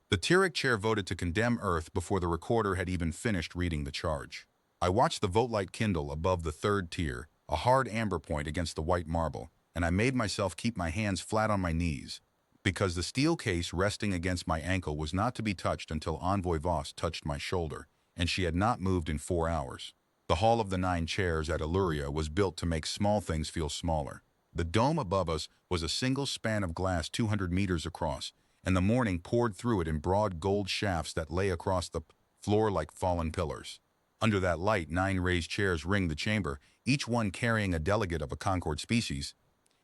The Tyrrhic chair voted to condemn Earth before the recorder had even finished reading the charge. I watched the vote light kindle above the third tier, a hard amber point against the white marble, and I made myself keep my hands flat on my knees, because the steel case resting against my ankle was not to be touched until Envoy Voss touched my shoulder, and she had not moved in 4 hours. The Hall of the Nine Chairs at Illyria was built to make small things feel smaller. The dome above us was a single span of glass 200 meters across, and the morning poured through it in broad gold shafts that lay across the floor like fallen pillars. Under that light, 9 raised chairs ringed the chamber, each one carrying a delegate of a Concord species,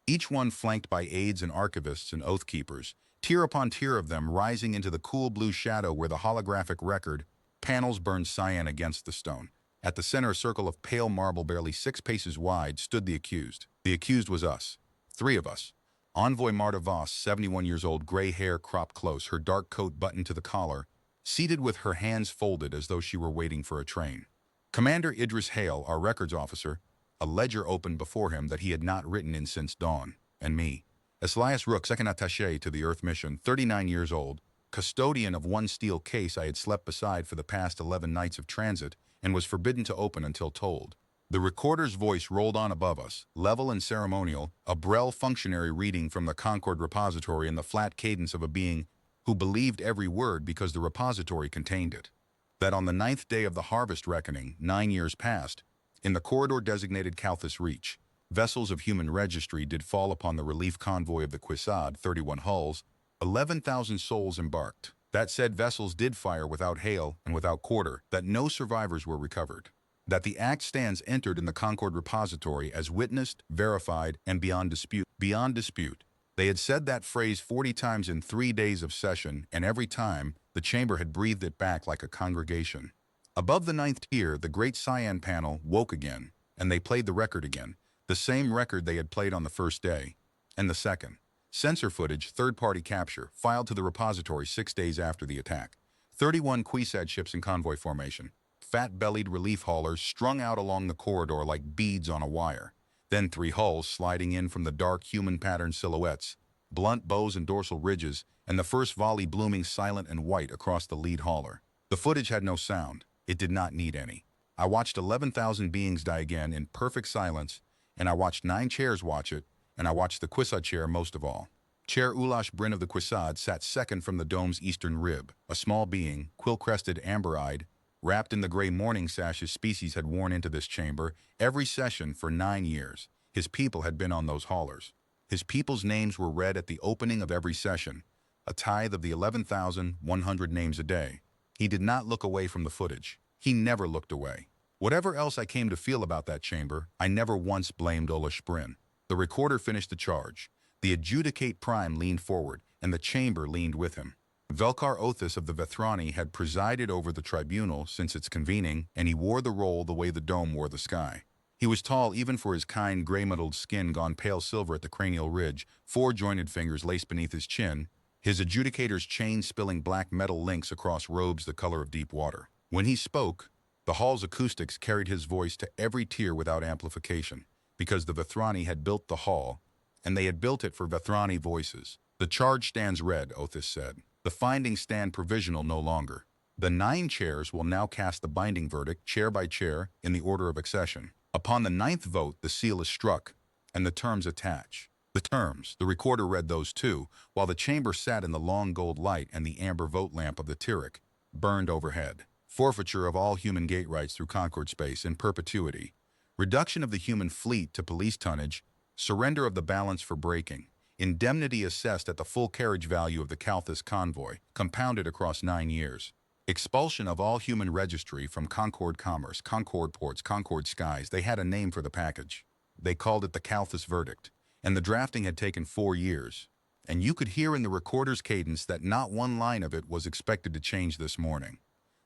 each one flanked by aides and archivists and oath keepers, tier upon tier of them rising into the cool blue shadow where the holographic record panels burned cyan against the stone. At the center, a circle of pale marble barely 6 paces wide, stood the accused. The accused was us. 3 of us. Envoy Marta Voss, 71 years old, gray hair cropped close, her dark coat buttoned to the collar, seated with her hands folded as though she were waiting for a train. Commander Idris Hale, our records officer, a ledger opened before him that he had not written in since dawn, and me. Eslias Rook, second attaché to the Earth mission, 39 years old, custodian of one steel case I had slept beside for the past 11 nights of transit and was forbidden to open until told. The recorder's voice rolled on above us, level and ceremonial, a Brel functionary reading from the Concord repository in the flat cadence of a being who believed every word because the repository contained it. That on the 9th day of the harvest reckoning, 9 years past, in the corridor designated Calthus Reach, vessels of human registry did fall upon the relief convoy of the Quisad, 31 hulls, 11,000 souls embarked. That said vessels did fire without hail and without quarter, that no survivors were recovered. That the act stands entered in the Concord repository as witnessed, verified, and beyond dispute. Beyond dispute. They had said that phrase 40 times in 3 days of session, and every time, the chamber had breathed it back like a congregation. Above the 9th tier, the great cyan panel woke again, and they played the record again, the same record they had played on the first day, and the second. Sensor footage, third-party capture, filed to the repository 6 days after the attack. 31 Quisad ships in convoy formation. Fat-bellied relief haulers strung out along the corridor like beads on a wire. Then 3 hulls sliding in from the dark human-patterned silhouettes, blunt bows and dorsal ridges, and the first volley blooming silent and white across the lead hauler. The footage had no sound. It did not need any. I watched 11,000 beings die again in perfect silence, and I watched 9 chairs watch it, and I watched the Quisad chair most of all. Chair Ulash Bryn of the Quisad sat second from the dome's eastern rib, a small being, quill-crested, amber-eyed, wrapped in the gray mourning sash his species had worn into this chamber every session for 9 years. His people had been on those haulers. His people's names were read at the opening of every session, a tithe of the 11,100 names a day. He did not look away from the footage. He never looked away. Whatever else I came to feel about that chamber, I never once blamed Ulash Bryn. The recorder finished the charge. The adjudicate prime leaned forward, and the chamber leaned with him. Velkar Othis of the Vethrani had presided over the tribunal since its convening, and he wore the roll the way the dome wore the sky. He was tall even for his kind gray-muddled skin gone pale silver at the cranial ridge, 4 jointed fingers laced beneath his chin, his adjudicator's chain spilling black metal links across robes the color of deep water. When he spoke, the hall's acoustics carried his voice to every tier without amplification, because the Vethrani had built the hall, and they had built it for Vethrani voices. The charge stands read, Othis said. The findings stand provisional no longer. The 9 chairs will now cast the binding verdict, chair by chair, in the order of accession. Upon the 9th vote, the seal is struck, and the terms attach. The terms, the recorder read those too, while the chamber sat in the long gold light and the amber vote lamp of the Tyrrhic burned overhead. Forfeiture of all human gate rights through Concord space in perpetuity. Reduction of the human fleet to police tonnage. Surrender of the balance for braking. Indemnity assessed at the full carriage value of the Calthus convoy, compounded across 9 years. Expulsion of all human registry from Concord Commerce, Concord Ports, Concord Skies. They had a name for the package. They called it the Calthus verdict, and the drafting had taken 4 years. And you could hear in the recorder's cadence that not one line of it was expected to change this morning.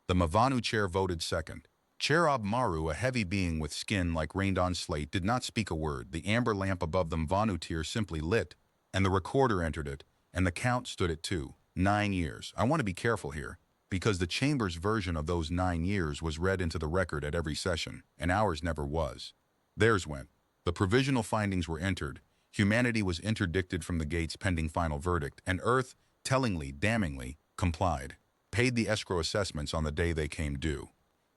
The Mavanu chair voted second. Chair Maru, a heavy being with skin like rained-on slate, did not speak a word. The amber lamp above the Mvanu tier simply lit, and the recorder entered it, and the count stood at 2. 9 years. I want to be careful here, because the chamber's version of those 9 years was read into the record at every session, and ours never was. Theirs went. The provisional findings were entered. Humanity was interdicted from the gates pending final verdict, and Earth, tellingly, damningly, Complied. Paid the escrow assessments on the day they came due.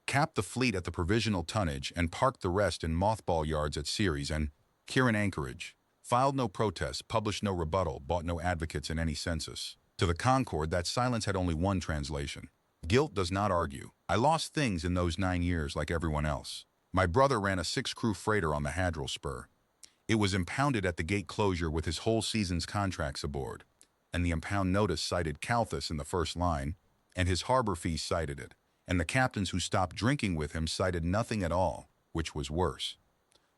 Capped the fleet at the provisional tonnage and parked the rest in mothball yards at Ceres and Kirin Anchorage. Filed no protest, published no rebuttal, bought no advocates in any census. To the Concord, that silence had only one translation. Guilt does not argue. I lost things in those 9 years like everyone else. My brother ran a 6-crew freighter on the Hadrill Spur. It was impounded at the gate closure with his whole season's contracts aboard, and the impound notice cited Calthus in the first line, and his harbor fee cited it, and the captains who stopped drinking with him cited nothing at all, which was worse.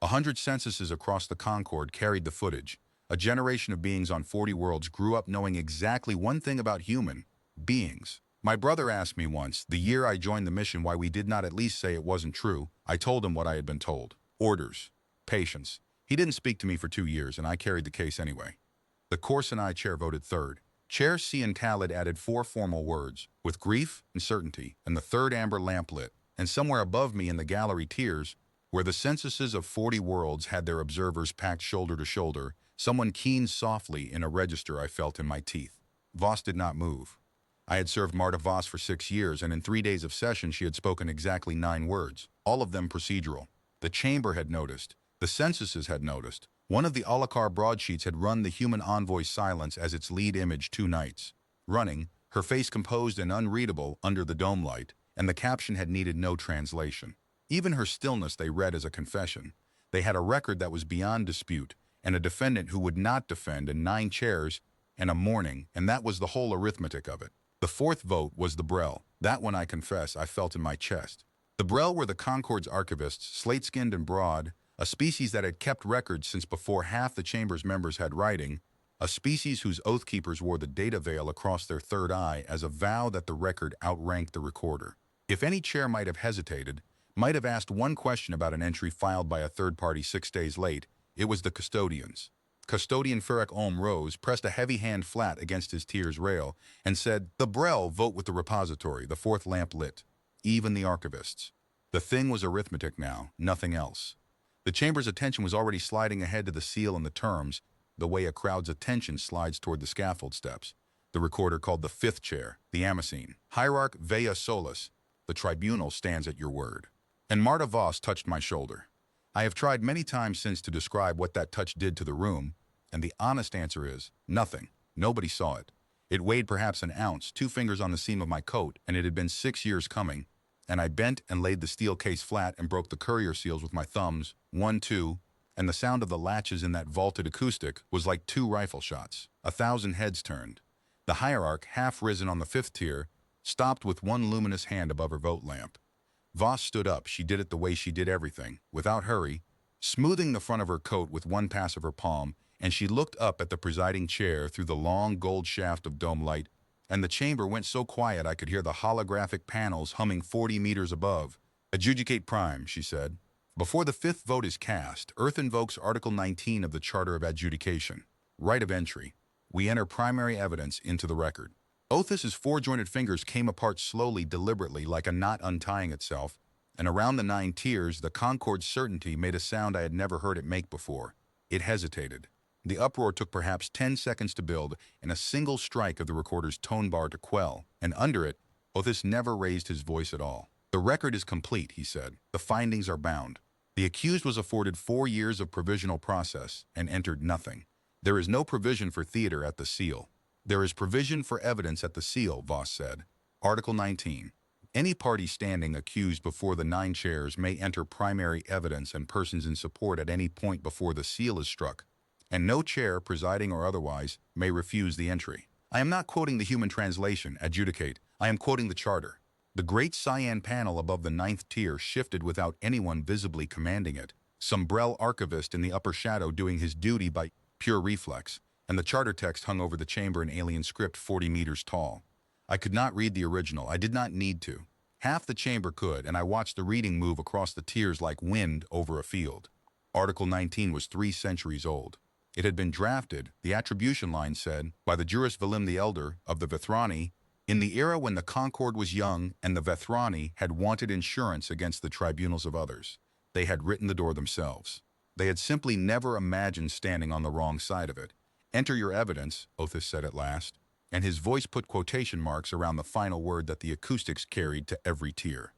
100 censuses across the Concord carried the footage. A generation of beings on 40 worlds grew up knowing exactly one thing about human beings. My brother asked me once, the year I joined the mission, why we did not at least say it wasn't true. I told him what I had been told. Orders. Patience. He didn't speak to me for 2 years, and I carried the case anyway. The Corson I chair voted third. Chair C and Khaled added 4 formal words, with grief and certainty, and the third amber lamp lit, and somewhere above me in the gallery tiers, where the censuses of 40 worlds had their observers packed shoulder to shoulder, someone keened softly in a register I felt in my teeth. Voss did not move. I had served Marta Voss for 6 years, and in 3 days of session she had spoken exactly 9 words, all of them procedural. The chamber had noticed. The censuses had noticed. One of the Alucard broadsheets had run the human envoy's silence as its lead image 2 nights. Running, her face composed and unreadable under the dome light, and the caption had needed no translation. Even her stillness they read as a confession. They had a record that was beyond dispute, and a defendant who would not defend, and 9 chairs, and a mourning, and that was the whole arithmetic of it. The 4th vote was the Brel. That one, I confess, I felt in my chest. The Brel were the Concord's archivists, slate-skinned and broad, a species that had kept records since before half the chamber's members had writing, a species whose oath-keepers wore the data veil across their third eye as a vow that the record outranked the recorder. If any chair might have hesitated, might have asked one question about an entry filed by a third party 6 days late, it was the custodian's. Custodian Ferrek Olm rose, pressed a heavy hand flat against his tier's rail, and said, "The Brel vote with the repository, the 4th lamp lit. Even the archivists." The thing was arithmetic now, nothing else. The chamber's attention was already sliding ahead to the seal and the terms, the way a crowd's attention slides toward the scaffold steps. The recorder called the 5th chair, the Amazine. Hierarch Vea Solus, the tribunal stands at your word. And Marta Voss touched my shoulder. I have tried many times since to describe what that touch did to the room, and the honest answer is, nothing. Nobody saw it. It weighed perhaps an ounce, 2 fingers on the seam of my coat, and it had been 6 years coming, and I bent and laid the steel case flat and broke the courier seals with my thumbs, 1, 2, and the sound of the latches in that vaulted acoustic was like 2 rifle shots. 1,000 heads turned. The hierarch, half risen on the 5th tier, stopped with one luminous hand above her vote lamp. Voss stood up. She did it the way she did everything, without hurry, smoothing the front of her coat with one pass of her palm, and she looked up at the presiding chair through the long gold shaft of dome light, and the chamber went so quiet I could hear the holographic panels humming 40 meters above. "Adjudicate prime," she said. "Before the 5th vote is cast, Earth invokes Article 19 of the Charter of Adjudication, right of entry. We enter primary evidence into the record." Othus's 4 jointed fingers came apart slowly, deliberately, like a knot untying itself, and around the 9 tiers, the Concord's certainty made a sound I had never heard it make before. It hesitated. The uproar took perhaps 10 seconds to build, and a single strike of the recorder's tone bar to quell, and under it, Othus never raised his voice at all. "The record is complete," he said. "The findings are bound. The accused was afforded 4 years of provisional process and entered nothing. There is no provision for theater at the seal. There is provision for evidence at the seal," Voss said. Article 19. Any party standing accused before the 9 chairs may enter primary evidence and persons in support at any point before the seal is struck, and no chair, presiding or otherwise, may refuse the entry. I am not quoting the human translation, adjudicate. I am quoting the charter. The great cyan panel above the 9th tier shifted without anyone visibly commanding it, some Brel archivist in the upper shadow doing his duty by pure reflex, and the charter text hung over the chamber in alien script 40 meters tall. I could not read the original. I did not need to. Half the chamber could, and I watched the reading move across the tiers like wind over a field. Article 19 was 3 centuries old. It had been drafted, the attribution line said, by the jurist Vilim the Elder of the Vethrani, in the era when the Concord was young and the Vethrani had wanted insurance against the tribunals of others. They had written the door themselves. They had simply never imagined standing on the wrong side of it. "Enter your evidence," Othus said at last. and his voice put quotation marks around the final word that the acoustics carried to every tier.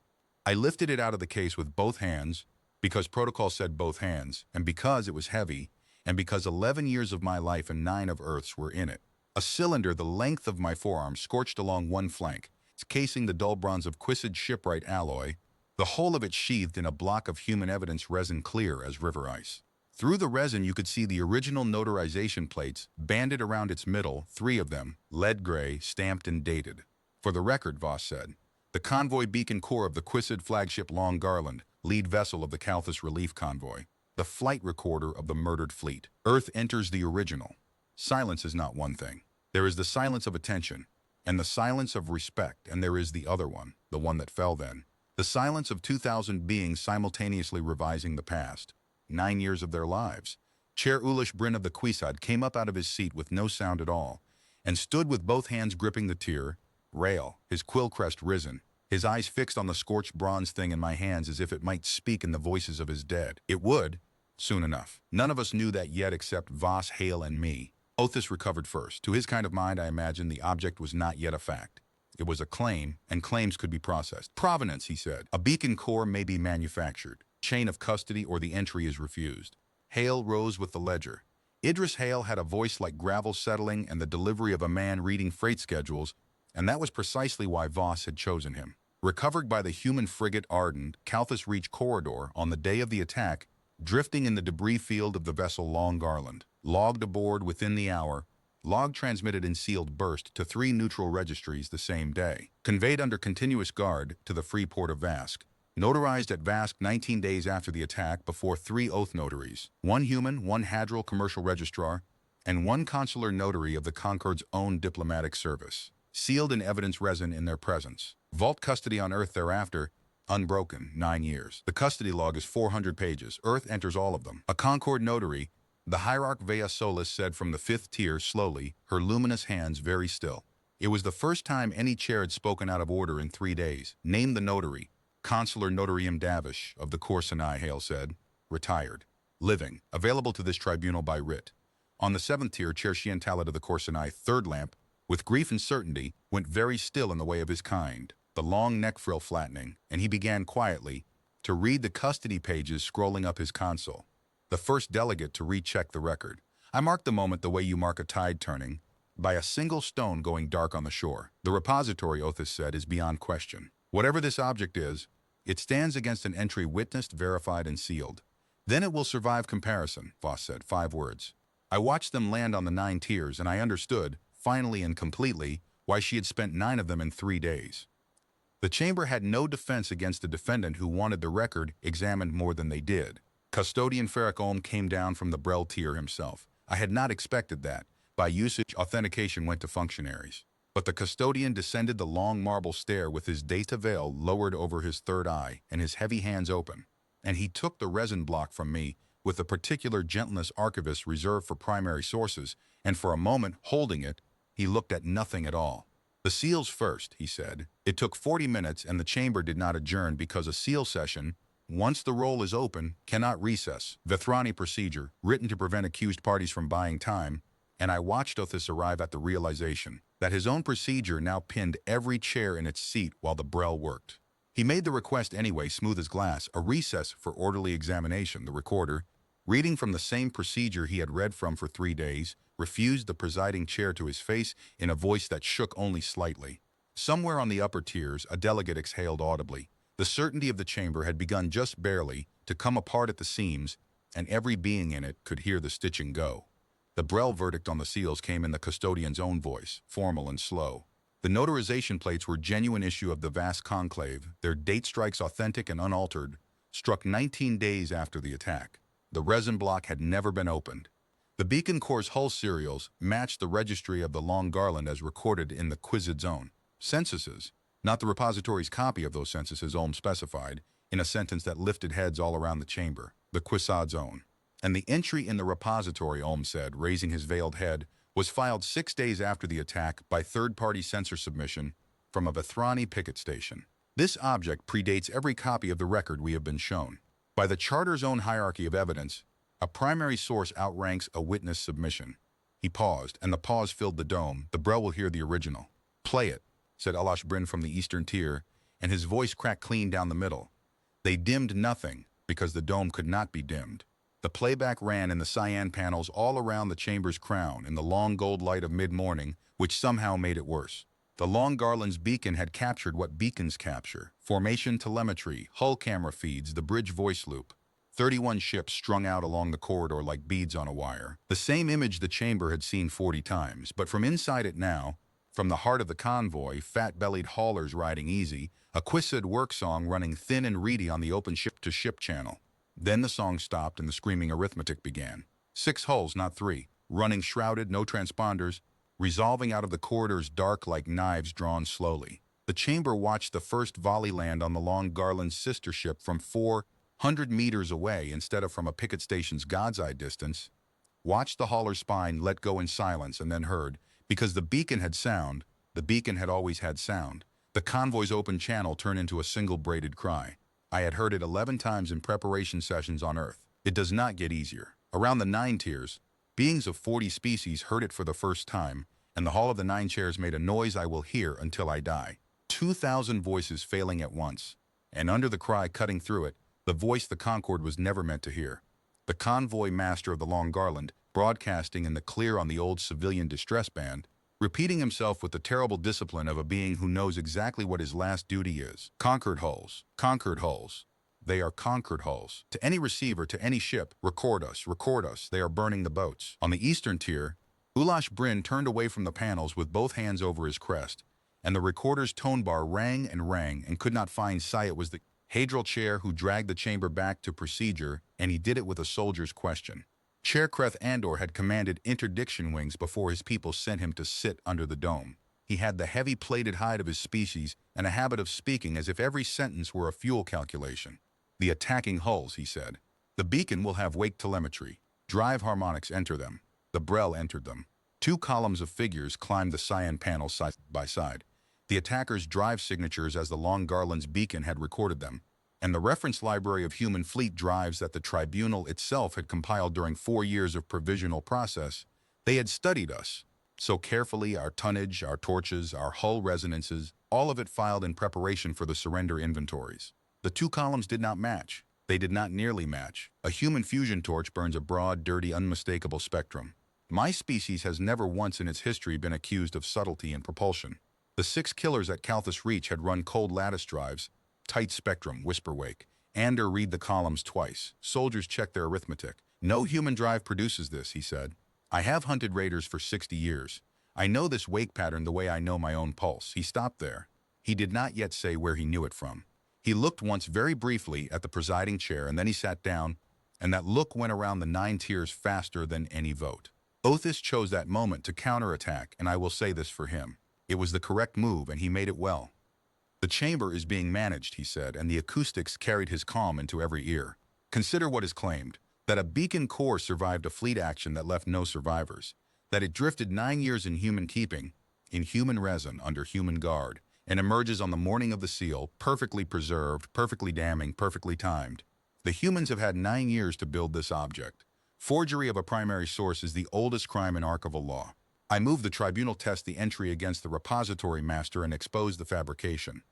I lifted it out of the case with both hands, because protocol said both hands, and because it was heavy, and because 11 years of my life and 9 of Earth's were in it. A cylinder the length of my forearm scorched along one flank, its casing the dull bronze of Quissid shipwright alloy, the whole of it sheathed in a block of human evidence resin clear as river ice. Through the resin you could see the original notarization plates banded around its middle, 3 of them, lead gray, stamped and dated. For the record, Voss said, the convoy beacon core of the Quissid flagship Long Garland, lead vessel of the Calthus relief convoy, the flight recorder of the murdered fleet. Earth enters the original. Silence is not one thing. There is the silence of attention, and the silence of respect, and there is the other one, the one that fell then. The silence of 2,000 beings simultaneously revising the past. 9 years of their lives. Chair Ulish Bryn of the Quisad came up out of his seat with no sound at all, and stood with both hands gripping the tier, rail, his quill crest risen, his eyes fixed on the scorched bronze thing in my hands as if it might speak in the voices of his dead. It would, soon enough. None of us knew that yet except Voss, Hale, and me. Othis recovered first. To his kind of mind, I imagine the object was not yet a fact. It was a claim, and claims could be processed. Provenance, he said. A beacon core may be manufactured. Chain of custody or the entry is refused. Hale rose with the ledger. Idris Hale had a voice like gravel settling and the delivery of a man reading freight schedules, and that was precisely why Voss had chosen him. Recovered by the human frigate Ardent, Calthus reached Corridor on the day of the attack, drifting in the debris field of the vessel Long Garland. Logged aboard within the hour, log transmitted in sealed burst to 3 neutral registries the same day. Conveyed under continuous guard to the free port of Vask. Notarized at Vask 19 days after the attack before 3 oath notaries, 1 human, 1 Hadril commercial registrar, and 1 consular notary of the Concord's own diplomatic service. Sealed in evidence resin in their presence. Vault custody on Earth thereafter, unbroken, 9 years. The custody log is 400 pages. Earth enters all of them. A Concord notary, the hierarch Vea Solis said from the 5th tier slowly, her luminous hands very still. It was the first time any chair had spoken out of order in 3 days. Name the notary. Consular Notarium Davish of the Corsinai, Hale said. Retired. Living. Available to this tribunal by writ. On the 7th tier, Chair Shiantalit of the Corsinai, 3rd lamp, with grief and certainty, went very still in the way of his kind, the long neck frill flattening, and he began quietly to read the custody pages scrolling up his console. The first delegate to recheck the record. I marked the moment the way you mark a tide turning, by a single stone going dark on the shore. The repository, Othis said, is beyond question. Whatever this object is, it stands against an entry witnessed, verified, and sealed. Then it will survive comparison, Voss said, 5 words. I watched them land on the 9 tiers, and I understood, finally and completely, why she had spent 9 of them in 3 days. The chamber had no defense against the defendant who wanted the record examined more than they did. Custodian Ferric Olm came down from the Brel tier himself. I had not expected that. By usage, authentication went to functionaries. But the custodian descended the long marble stair with his data veil lowered over his third eye and his heavy hands open, and he took the resin block from me with the particular gentleness archivists reserved for primary sources, and for a moment, holding it, he looked at nothing at all. The seals first, he said. It took 40 minutes and the chamber did not adjourn because a seal session, once the roll is open, cannot recess. Vethrani procedure, written to prevent accused parties from buying time, and I watched Othis arrive at the realization that his own procedure now pinned every chair in its seat while the Brel worked. He made the request anyway, smooth as glass, a recess for orderly examination. The recorder, reading from the same procedure he had read from for 3 days, refused the presiding chair to his face in a voice that shook only slightly. Somewhere on the upper tiers, a delegate exhaled audibly. The certainty of the chamber had begun just barely to come apart at the seams, and every being in it could hear the stitching go. The Brel verdict on the seals came in the custodian's own voice, formal and slow. The notarization plates were genuine issue of the vast conclave, their date strikes authentic and unaltered, struck 19 days after the attack. The resin block had never been opened. The Beacon Corps' hull serials matched the registry of the Long Garland as recorded in the Quissid zone. Censuses, not the repository's copy of those censuses, Olm specified, in a sentence that lifted heads all around the chamber, the Quisad zone. And the entry in the repository, Olm said, raising his veiled head, was filed 6 days after the attack by third-party censor submission from a Vethrani picket station. This object predates every copy of the record we have been shown. By the Charter's own hierarchy of evidence, a primary source outranks a witness submission. He paused, and the pause filled the dome. The Brel will hear the original. Play it, said Alash Bryn from the eastern tier, and his voice cracked clean down the middle. They dimmed nothing, because the dome could not be dimmed. The playback ran in the cyan panels all around the chamber's crown in the long gold light of mid-morning, which somehow made it worse. The long Garland's beacon had captured what beacons capture: formation telemetry, hull camera feeds, the bridge voice loop. 31 ships strung out along the corridor like beads on a wire. The same image the chamber had seen 40 times, but from inside it now, from the heart of the convoy, fat-bellied haulers riding easy, a Quissid work song running thin and reedy on the open ship-to-ship channel. Then the song stopped and the screaming arithmetic began. 6 hulls, not 3, running shrouded, no transponders, resolving out of the corridors dark like knives drawn slowly. The chamber watched the first volley land on the long Garland's sister ship from 400 meters away instead of from a picket station's God's eye distance, watched the hauler's spine let go in silence, and then heard, because the beacon had sound, the beacon had always had sound, the convoy's open channel turn into a single braided cry. I had heard it 11 times in preparation sessions on Earth. It does not get easier. Around the 9 tiers, beings of 40 species heard it for the first time, and the Hall of the 9 Chairs made a noise I will hear until I die. 2,000 voices failing at once, and under the cry cutting through it, the voice the Concorde was never meant to hear. The convoy master of the Long Garland, broadcasting in the clear on the old civilian distress band, repeating himself with the terrible discipline of a being who knows exactly what his last duty is. Conquered hulls. Conquered hulls. They are conquered hulls. To any receiver, to any ship, record us, they are burning the boats. On the eastern tier, Ulash Bryn turned away from the panels with both hands over his crest, and the recorder's tone bar rang and could not find Sy. It was the Hadral chair who dragged the chamber back to procedure, and he did it with a soldier's question. Chair Kreth Andor had commanded interdiction wings before his people sent him to sit under the dome. He had the heavy plated hide of his species and a habit of speaking as if every sentence were a fuel calculation. The attacking hulls, he said. The beacon will have wake telemetry. Drive harmonics, enter them. The Brel entered them. 2 columns of figures climbed the cyan panel side by side. The attackers' drive signatures as the Long Garland's beacon had recorded them, and the reference library of human fleet drives that the tribunal itself had compiled during 4 years of provisional process. They had studied us so carefully, our tonnage, our torches, our hull resonances, all of it filed in preparation for the surrender inventories. The 2 columns did not match. They did not nearly match. A human fusion torch burns a broad, dirty, unmistakable spectrum. My species has never once in its history been accused of subtlety in propulsion. The 6 killers at Calthus Reach had run cold lattice drives, tight spectrum, whisper wake. Ander read the columns twice. Soldiers checked their arithmetic. No human drive produces this, he said. I have hunted raiders for 60 years. I know this wake pattern the way I know my own pulse. He stopped there. He did not yet say where he knew it from. He looked once very briefly at the presiding chair, and then he sat down, and that look went around the 9 tiers faster than any vote. Othis chose that moment to counterattack, and I will say this for him. It was the correct move, and he made it well. The chamber is being managed, he said, and the acoustics carried his calm into every ear. Consider what is claimed, that a beacon core survived a fleet action that left no survivors, that it drifted 9 years in human keeping, in human resin, under human guard, and emerges on the morning of the seal, perfectly preserved, perfectly damning, perfectly timed. The humans have had 9 years to build this object. Forgery of a primary source is the oldest crime in archival law. I move the tribunal test the entry against the repository master and expose the fabrication.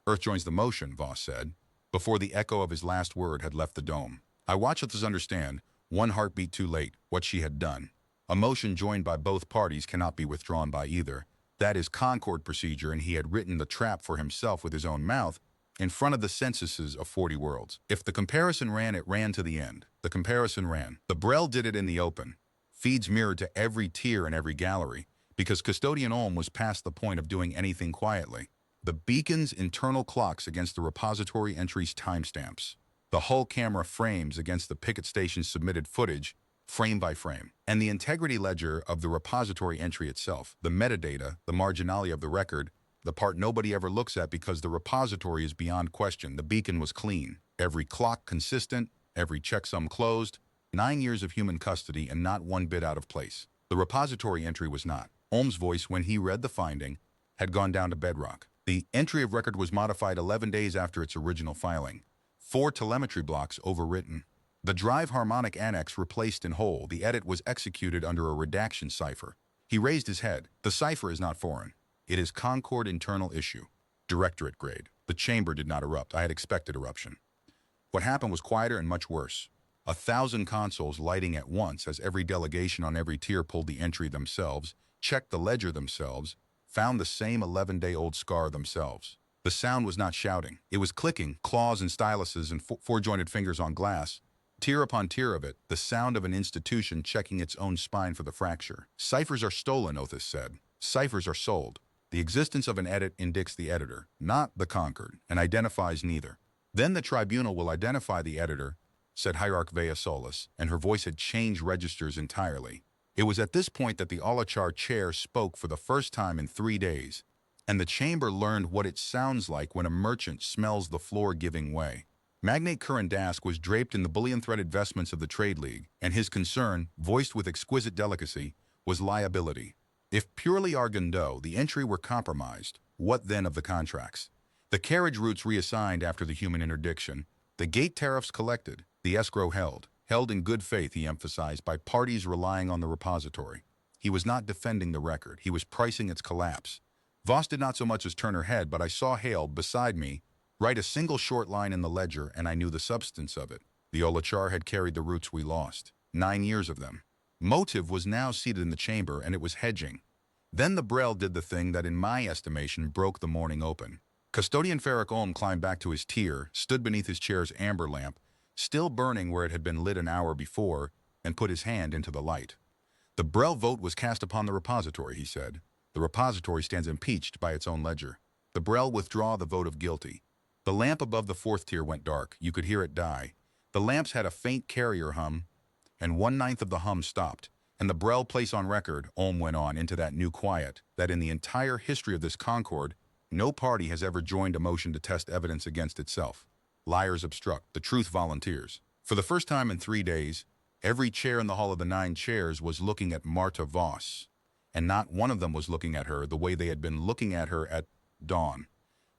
Earth joins the motion, Voss said, before the echo of his last word had left the dome. I watched Othis understand, 1 heartbeat too late, what she had done. A motion joined by both parties cannot be withdrawn by either. That is Concorde procedure, and he had written the trap for himself with his own mouth in front of the censuses of 40 worlds. If the comparison ran, it ran to the end. The comparison ran. The Brel did it in the open. Feeds mirrored to every tier and every gallery, because Custodian Olm was past the point of doing anything quietly. The beacon's internal clocks against the repository entry's timestamps. The hull camera frames against the picket station's submitted footage, frame by frame. And the integrity ledger of the repository entry itself, the metadata, the marginalia of the record, the part nobody ever looks at because the repository is beyond question. The beacon was clean. Every clock consistent, every checksum closed, 9 years of human custody and not 1 bit out of place. The repository entry was not. Olm's voice, when he read the finding, had gone down to bedrock. The entry of record was modified 11 days after its original filing. 4 telemetry blocks overwritten. The drive harmonic annex replaced in whole. The edit was executed under a redaction cipher. He raised his head. The cipher is not foreign. It is Concord internal issue. Directorate grade. The chamber did not erupt. I had expected eruption. What happened was quieter and much worse. 1,000 consoles lighting at once as every delegation on every tier pulled the entry themselves, checked the ledger themselves, found the same 11-day-old scar themselves. The sound was not shouting. It was clicking, claws and styluses and four-jointed fingers on glass. Tier upon tier of it, the sound of an institution checking its own spine for the fracture. Ciphers are stolen, Othis said. Ciphers are sold. The existence of an edit indicates the editor, not the conquered, and identifies neither. Then the tribunal will identify the editor, said Hierarch Vea Solis, and her voice had changed registers entirely. It was at this point that the Alachar chair spoke for the first time in 3 days, and the chamber learned what it sounds like when a merchant smells the floor giving way. Magnate Kurandask was draped in the bullion-threaded vestments of the Trade League, and his concern, voiced with exquisite delicacy, was liability. If purely Argando, the entry were compromised, what then of the contracts? The carriage routes reassigned after the human interdiction, the gate tariffs collected, the escrow held in good faith, he emphasized, by parties relying on the repository. He was not defending the record, he was pricing its collapse. Voss did not so much as turn her head, but I saw Hale, beside me, write a single short line in the ledger, and I knew the substance of it. The Olachar had carried the routes we lost. 9 years of them. Motive was now seated in the chamber, and it was hedging. Then the Brel did the thing that, in my estimation, broke the morning open. Custodian Ferric Olm climbed back to his tier, stood beneath his chair's amber lamp, still burning where it had been lit an hour before, and put his hand into the light. The Brel vote was cast upon the repository, he said. The repository stands impeached by its own ledger. The Brel withdraw the vote of guilty. The lamp above the 4th tier went dark. You could hear it die. The lamps had a faint carrier hum, and 1/9 of the hum stopped. And the Brel place on record, Olm went on into that new quiet, that in the entire history of this Concord, no party has ever joined a motion to test evidence against itself. Liars obstruct, the truth volunteers. For the first time in 3 days, every chair in the Hall of the 9 Chairs was looking at Marta Voss, and not one of them was looking at her the way they had been looking at her at dawn.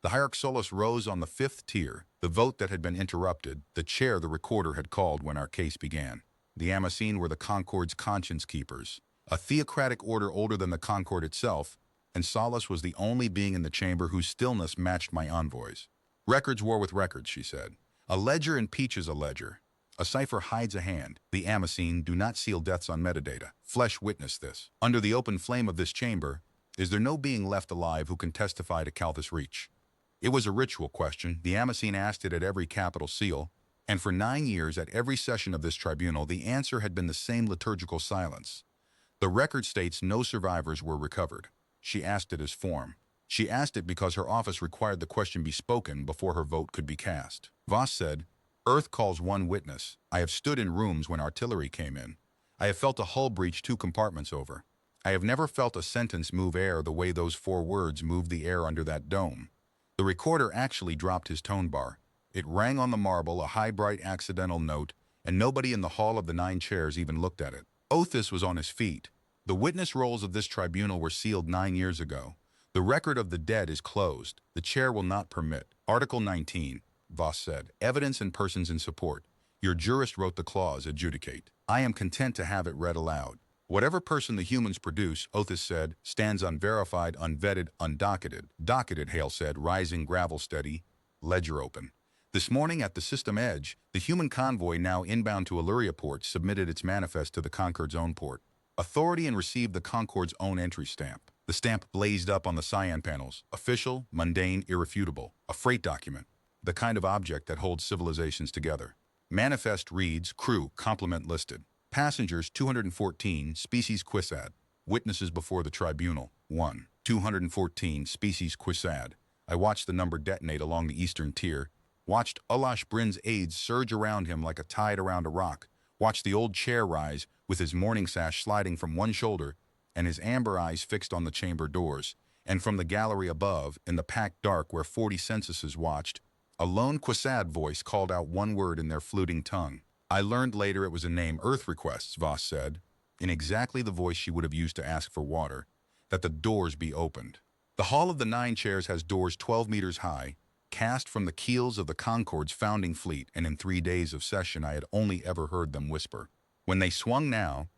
The Hierarch Solus rose on the 5th tier, the vote that had been interrupted, the chair the recorder had called when our case began. The Amasine were the Concord's conscience keepers, a theocratic order older than the Concord itself, and Solus was the only being in the chamber whose stillness matched my envoy's. Records war with records, she said. A ledger impeaches a ledger. A cipher hides a hand. The Amasine do not seal deaths on metadata. Flesh witnessed this. Under the open flame of this chamber, is there no being left alive who can testify to Calthus Reach? It was a ritual question. The Amasine asked it at every capital seal, and for 9 years at every session of this tribunal, the answer had been the same liturgical silence. The record states no survivors were recovered. She asked it as form. She asked it because her office required the question be spoken before her vote could be cast. Voss said, Earth calls one witness. I have stood in rooms when artillery came in. I have felt a hull breach 2 compartments over. I have never felt a sentence move air the way those 4 words moved the air under that dome. The recorder actually dropped his tone bar. It rang on the marble, a high, bright, accidental note, and nobody in the Hall of the 9 Chairs even looked at it. Othis was on his feet. The witness rolls of this tribunal were sealed 9 years ago. The record of the dead is closed. The chair will not permit. Article 19, Voss said. Evidence and persons in support. Your jurist wrote the clause, adjudicate. I am content to have it read aloud. Whatever person the humans produce, Othis said, stands unverified, unvetted, undocketed. Docketed, Hale said, rising, gravel steady, ledger open. This morning at the system edge, the human convoy now inbound to Illyria port submitted its manifest to the Concord's own port. Authority and received the Concord's own entry stamp. The stamp blazed up on the cyan panels. Official, mundane, irrefutable. A freight document. The kind of object that holds civilizations together. Manifest reads, crew, complement listed. Passengers 214, species Quisad. Witnesses before the tribunal, 1. 214, species Quisad. I watched the number detonate along the eastern tier. Watched Ulash Bryn's aides surge around him like a tide around a rock. Watched the old chair rise, with his morning sash sliding from one shoulder, and his amber eyes fixed on the chamber doors. And from the gallery above, in the packed dark where 40 censuses watched, a lone Quisad voice called out one word in their fluting tongue. I learned later it was a name. Earth requests, Voss said, in exactly the voice she would have used to ask for water, that the doors be opened. The Hall of the 9 Chairs has doors 12 meters high, cast from the keels of the Concorde's founding fleet, and in 3 days of session I had only ever heard them whisper. When they swung now,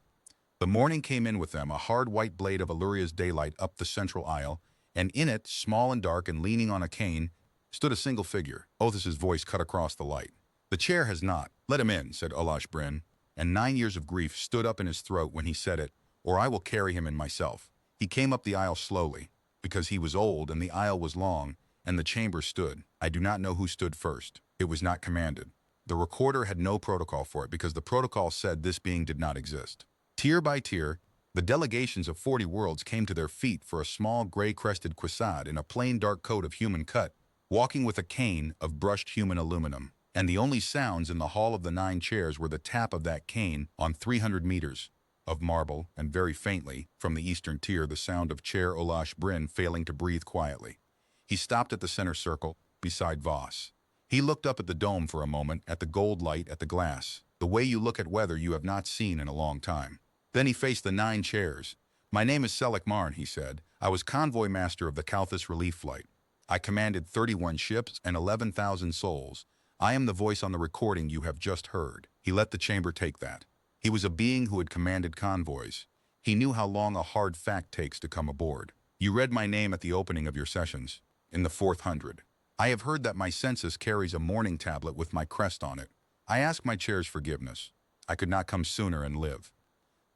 the morning came in with them, a hard white blade of Alluria's daylight up the central aisle, and in it, small and dark and leaning on a cane, stood a single figure. Othos's voice cut across the light. "The chair has not. Let him in," said Olash Bryn, and 9 years of grief stood up in his throat when he said it, "or I will carry him in myself." He came up the aisle slowly, because he was old and the aisle was long, and the chamber stood. I do not know who stood first. It was not commanded. The recorder had no protocol for it because the protocol said this being did not exist. Tier by tier, the delegations of 40 worlds came to their feet for a small gray-crested quisad in a plain dark coat of human cut, walking with a cane of brushed human aluminum. And the only sounds in the hall of the 9 chairs were the tap of that cane on 300 meters of marble, and very faintly, from the eastern tier, the sound of Chair Olash Bryn failing to breathe quietly. He stopped at the center circle, beside Voss. He looked up at the dome for a moment, at the gold light, at the glass, the way you look at weather you have not seen in a long time. Then he faced the 9 chairs. "My name is Selek Marn," he said. "I was convoy master of the Kalthus relief flight. I commanded 31 ships and 11,000 souls. I am the voice on the recording you have just heard." He let the chamber take that. He was a being who had commanded convoys. He knew how long a hard fact takes to come aboard. "You read my name at the opening of your sessions, in the 400. I have heard that my census carries a mourning tablet with my crest on it. I ask my chair's forgiveness. I could not come sooner and live."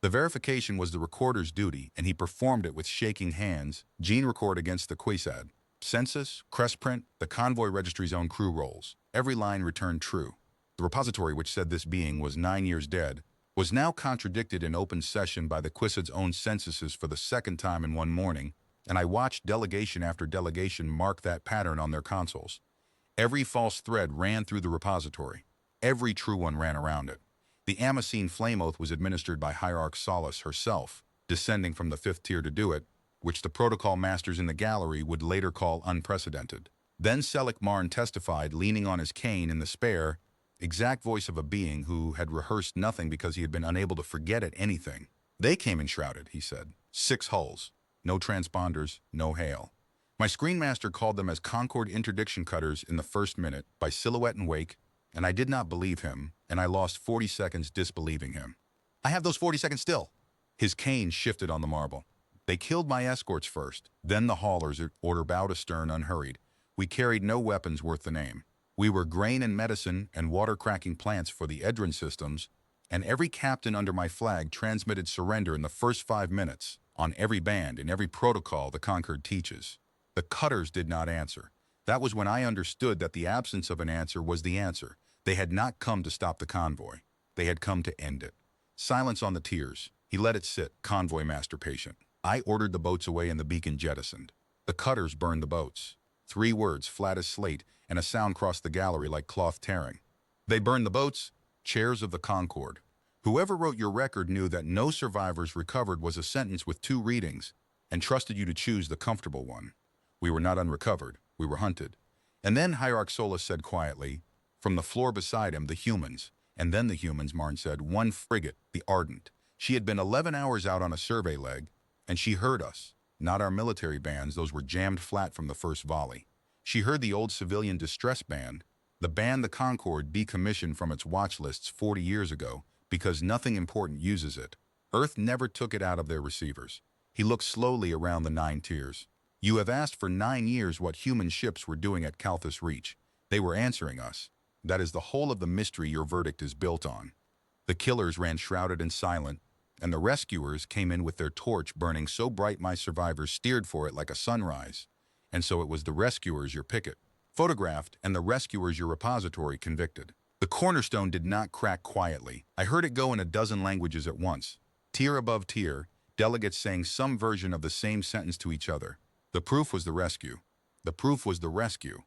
The verification was the recorder's duty, and he performed it with shaking hands. Gene record against the quisad. Census, crest print, the convoy registry's own crew rolls. Every line returned true. The repository which said this being was 9 years dead was now contradicted in open session by the quisad's own censuses for the second time in one morning, and I watched delegation after delegation mark that pattern on their consoles. Every false thread ran through the repository. Every true one ran around it. The Amasine flame oath was administered by Hierarch Solace herself, descending from the 5th tier to do it, which the protocol masters in the gallery would later call unprecedented. Then Selek Marn testified, leaning on his cane in the spare, exact voice of a being who had rehearsed nothing because he had been unable to forget at anything. "They came enshrouded," he said. 6 hulls. No transponders, no hail. My screenmaster called them as Concorde interdiction cutters in the first minute, by silhouette and wake, and I did not believe him, and I lost 40 seconds disbelieving him. "I have those 40 seconds still." His cane shifted on the marble. "They killed my escorts first, then the haulers, order bowed astern unhurried. We carried no weapons worth the name. We were grain and medicine and water-cracking plants for the Edrin systems, and every captain under my flag transmitted surrender in the first 5 minutes, on every band, in every protocol the Concord teaches. The cutters did not answer. That was when I understood that the absence of an answer was the answer. They had not come to stop the convoy. They had come to end it." Silence on the tiers. He let it sit, convoy master patient. I ordered the boats away and the beacon jettisoned. The cutters burned the boats. 3 words, flat as slate, and a sound crossed the gallery like cloth tearing. "They burned the boats, chairs of the Concorde." Whoever wrote your record knew that no survivors recovered was a sentence with 2 readings, and trusted you to choose the comfortable one. We were not unrecovered. We were hunted. And then Hierarch Solus said quietly, from the floor beside him, "The humans." And then the humans, Marn said, "1 frigate, the Ardent." She had been 11 hours out on a survey leg, and she heard us. Not our military bands, those were jammed flat from the first volley. She heard the old civilian distress band, the band the Concorde decommissioned from its watch lists 40 years ago, because nothing important uses it. Earth never took it out of their receivers. He looked slowly around the 9 tiers. "You have asked for 9 years what human ships were doing at Kalthus Reach. They were answering us. That is the whole of the mystery your verdict is built on." The killers ran shrouded and silent, and the rescuers came in with their torch burning so bright my survivors steered for it like a sunrise. And so it was the rescuers your picket photographed and the rescuers your repository convicted. The cornerstone did not crack quietly. I heard it go in a dozen languages at once. Tier above tier, delegates saying some version of the same sentence to each other. The proof was the rescue. The proof was the rescue.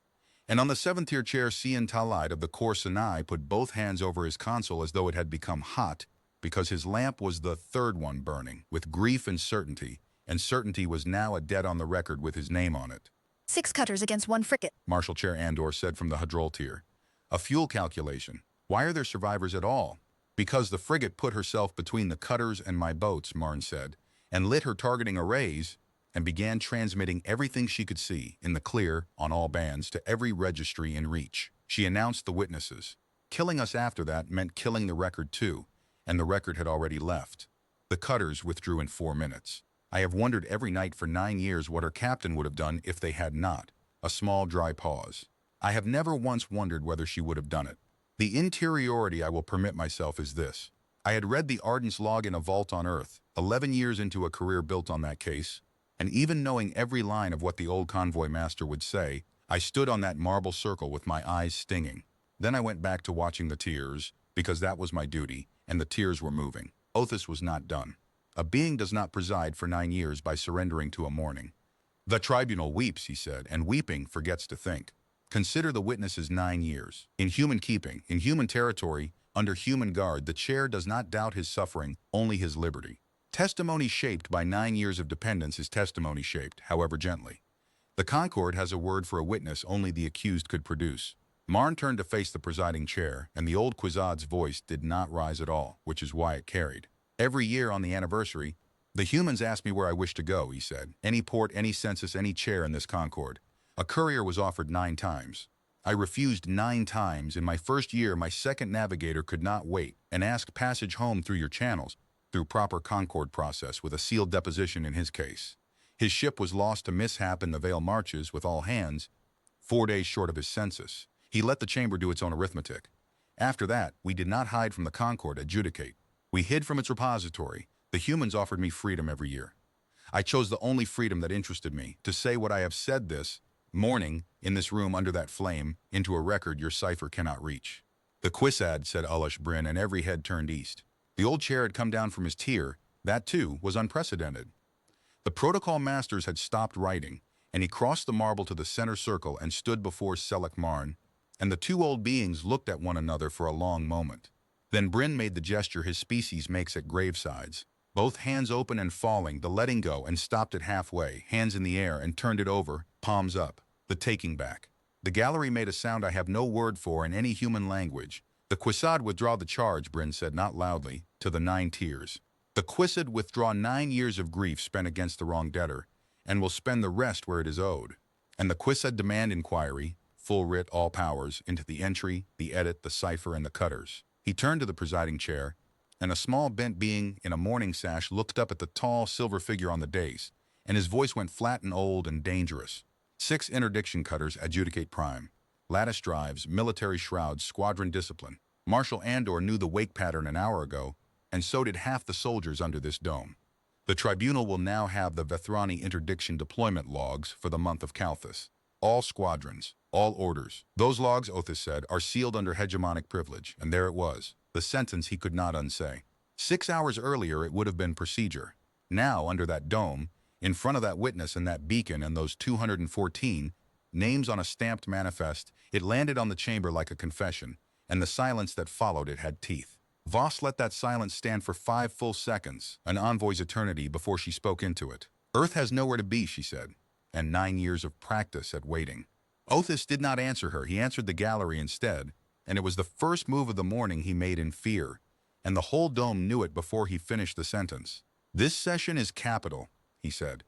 And on the 7th tier chair, Cian Talide of the Corps Sinai put both hands over his console as though it had become hot, because his lamp was the 3rd one burning, with grief and certainty was now a debt on the record with his name on it. 6 cutters against 1 frigate, Marshal Chair Andor said from the Hadrol tier. "A fuel calculation. Why are there survivors at all?" "Because the frigate put herself between the cutters and my boats," Marn said, "and lit her targeting arrays, and began transmitting everything she could see, in the clear, on all bands, to every registry in reach. She announced the witnesses. Killing us after that meant killing the record too, and the record had already left. The cutters withdrew in 4 minutes. I have wondered every night for 9 years what her captain would have done if they had not. A small dry pause. I have never once wondered whether she would have done it. The interiority I will permit myself is this. I had read the Ardent's log in a vault on Earth, 11 years into a career built on that case, and even knowing every line of what the old convoy master would say, I stood on that marble circle with my eyes stinging. Then I went back to watching the tears, because that was my duty, and the tears were moving. Othis was not done. A being does not preside for 9 years by surrendering to a mourning. The tribunal weeps, he said, and weeping forgets to think. Consider the witnesses 9 years. In human keeping, in human territory, under human guard, the chair does not doubt his suffering, only his liberty. Testimony shaped by 9 years of dependence is testimony shaped, however gently. The Concord has a word for a witness only the accused could produce. Marn turned to face the presiding chair, and the old Quizad's voice did not rise at all, which is why it carried. Every year on the anniversary, the humans ask me where I wish to go, he said. Any port, any census, any chair in this Concord. A courier was offered 9 times. I refused 9 times. In my first year, my second navigator could not wait and ask passage home through your channels, through proper Concord process with a sealed deposition in his case. His ship was lost to mishap in the Vale Marches with all hands, 4 days short of his census. He let the chamber do its own arithmetic. After that, we did not hide from the Concord adjudicate. We hid from its repository. The humans offered me freedom every year. I chose the only freedom that interested me, to say what I have said this morning in this room under that flame, into a record your cipher cannot reach. The Quisad, said Ulish Bryn, and every head turned east. The old chair had come down from his tier. That, too, was unprecedented. The protocol masters had stopped writing, and he crossed the marble to the center circle and stood before Selek Marn, and the 2 old beings looked at one another for a long moment. Then Bryn made the gesture his species makes at gravesides, both hands open and falling, the letting go, and stopped it halfway, hands in the air, and turned it over, palms up, the taking back. The gallery made a sound I have no word for in any human language. The Quisad withdraw the charge, Bryn said, not loudly, to the 9 tiers. The Quisad withdraw 9 years of grief spent against the wrong debtor, and will spend the rest where it is owed. And the Quisad demand inquiry, full writ, all powers, into the entry, the edit, the cipher, and the cutters. He turned to the presiding chair, and a small bent being in a mourning sash looked up at the tall silver figure on the dais, and his voice went flat and old and dangerous. 6 interdiction cutters adjudicate prime. Lattice drives, military shrouds, squadron discipline. Marshal Andor knew the wake pattern an hour ago, and so did half the soldiers under this dome. The tribunal will now have the Vethrani interdiction deployment logs for the month of Calthus. All squadrons, all orders. Those logs, Othis said, are sealed under hegemonic privilege, and there it was, the sentence he could not unsay. 6 hours earlier it would have been procedure. Now, under that dome, in front of that witness and that beacon and those 214 names on a stamped manifest, it landed on the chamber like a confession, and the silence that followed it had teeth. Voss let that silence stand for 5 full seconds, an envoy's eternity, before she spoke into it. Earth has nowhere to be, she said, and 9 years of practice at waiting. Othis did not answer her. He answered the gallery instead, and it was the first move of the morning he made in fear, and the whole dome knew it before he finished the sentence. This session is capital, he said.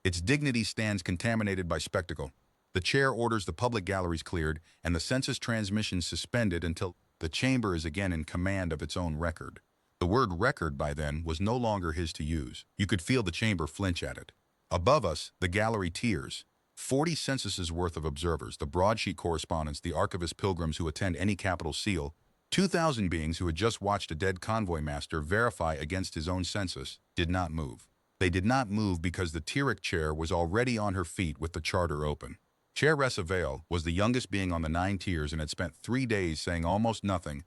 Its dignity stands contaminated by spectacle. The chair orders the public galleries cleared and the census transmissions suspended until the chamber is again in command of its own record. The word record by then was no longer his to use. You could feel the chamber flinch at it. Above us, the gallery tiers. 40 censuses worth of observers, the broadsheet correspondents, the archivist pilgrims who attend any capital seal, 2,000 beings who had just watched a dead convoy master verify against his own census, did not move. They did not move because the Tyrrhic chair was already on her feet with the charter open. Chair Resavale was the youngest being on the 9 tiers and had spent 3 days saying almost nothing,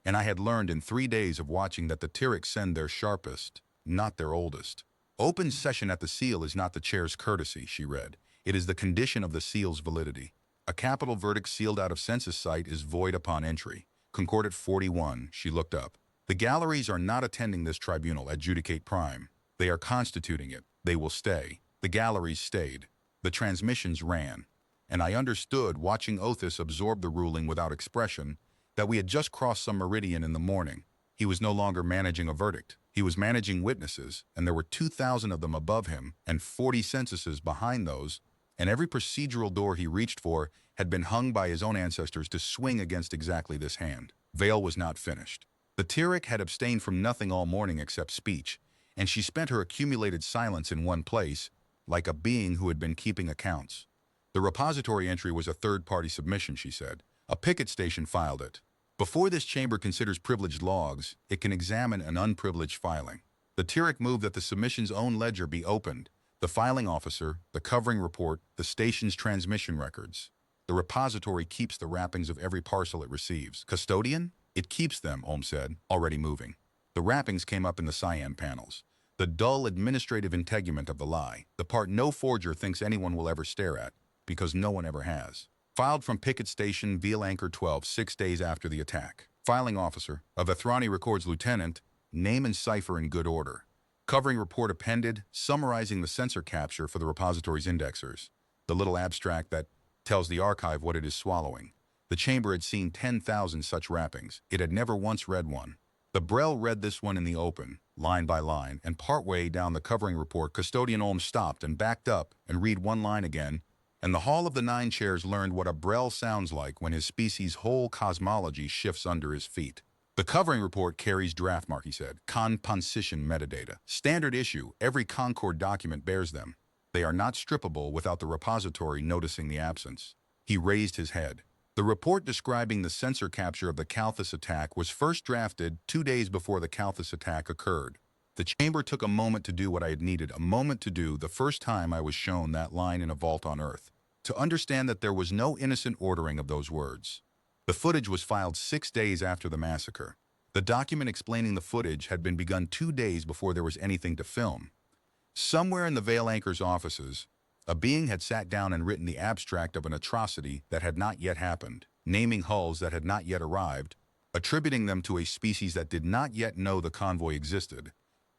and I had learned in 3 days of watching that the Tyrrhics send their sharpest, not their oldest. Open session at the seal is not the chair's courtesy, she read. It is the condition of the seal's validity. A capital verdict sealed out of census site is void upon entry. Concordat 41, she looked up. The galleries are not attending this tribunal, adjudicate prime. They are constituting it. They will stay. The galleries stayed. The transmissions ran. And I understood, watching Othis absorb the ruling without expression, that we had just crossed some meridian in the morning. He was no longer managing a verdict. He was managing witnesses, and there were 2,000 of them above him and 40 censuses behind those, and every procedural door he reached for had been hung by his own ancestors to swing against exactly this hand. Vale was not finished. The Tyrrhic had abstained from nothing all morning except speech, and she spent her accumulated silence in one place, like a being who had been keeping accounts. The repository entry was a third-party submission, she said. A picket station filed it. Before this chamber considers privileged logs, it can examine an unprivileged filing. The Tyrrhic moved that the submission's own ledger be opened, the filing officer, the covering report, the station's transmission records. The repository keeps the wrappings of every parcel it receives. Custodian? It keeps them, Holmes said, already moving. The wrappings came up in the cyan panels. The dull administrative integument of the lie, the part no forger thinks anyone will ever stare at, because no one ever has. Filed from Picket Station, Veal Anchor 12, 6 days after the attack. Filing officer, of Athrani Records Lieutenant, name and cipher in good order. Covering report appended, summarizing the sensor capture for the repository's indexers. The little abstract that tells the archive what it is swallowing. The chamber had seen 10,000 such wrappings. It had never once read one. The Brel read this one in the open, line by line, and partway down the covering report, Custodian Olm stopped and backed up and read one line again, and the Hall of the Nine Chairs learned what a Brel sounds like when his species' whole cosmology shifts under his feet. The covering report carries draft mark, he said, composition metadata. Standard issue, every Concord document bears them. They are not strippable without the repository noticing the absence. He raised his head. The report describing the sensor capture of the Calthus attack was first drafted 2 days before the Calthus attack occurred. The chamber took a moment to do what I had needed, a moment to do the first time I was shown that line in a vault on Earth, to understand that there was no innocent ordering of those words. The footage was filed 6 days after the massacre. The document explaining the footage had been begun 2 days before there was anything to film. Somewhere in the Veil Anchor's offices, a being had sat down and written the abstract of an atrocity that had not yet happened, naming hulls that had not yet arrived, attributing them to a species that did not yet know the convoy existed,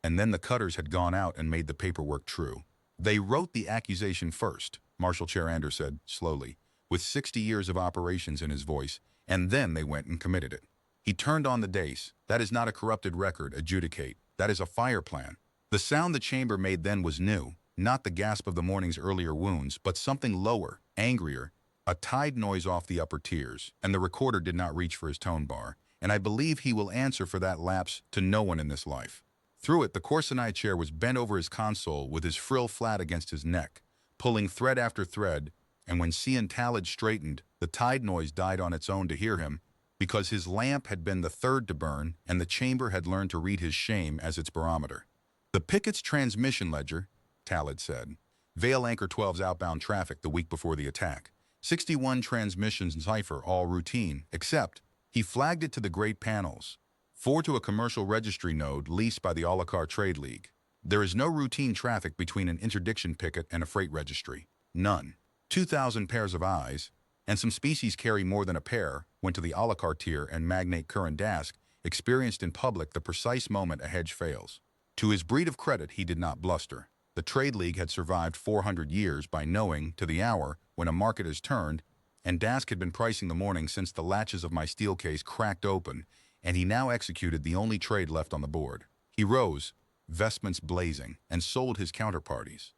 and then the cutters had gone out and made the paperwork true. They wrote the accusation first, Marshal Chair Anders said, slowly, with 60 years of operations in his voice, and then they went and committed it. He turned on the dace. That is not a corrupted record, adjudicate. That is a fire plan. The sound the chamber made then was new, not the gasp of the morning's earlier wounds, but something lower, angrier, a tide noise off the upper tiers, and the recorder did not reach for his tone bar, and I believe he will answer for that lapse to no one in this life. Through it, the Corsini chair was bent over his console with his frill flat against his neck, pulling thread after thread, and when Cian Talladge straightened, the tide noise died on its own to hear him, because his lamp had been the third to burn, and the chamber had learned to read his shame as its barometer. The Pickett's transmission ledger, Talladge said. Veil Anchor 12's outbound traffic the week before the attack. 61 transmissions in cipher, all routine, except he flagged it to the great panels. 4 to a commercial registry node leased by the a la carte trade league. There is no routine traffic between an interdiction picket and a freight registry. None. 2,000 pairs of eyes, and some species carry more than a pair, went to the a la carte tier and magnate Curran Dask, experienced in public the precise moment a hedge fails. To his breed of credit, he did not bluster. The trade league had survived 400 years by knowing, to the hour, when a market has turned, and Dask had been pricing the morning since the latches of my steel case cracked open, and he now executed the only trade left on the board. He rose, vestments blazing, and sold his counterparties.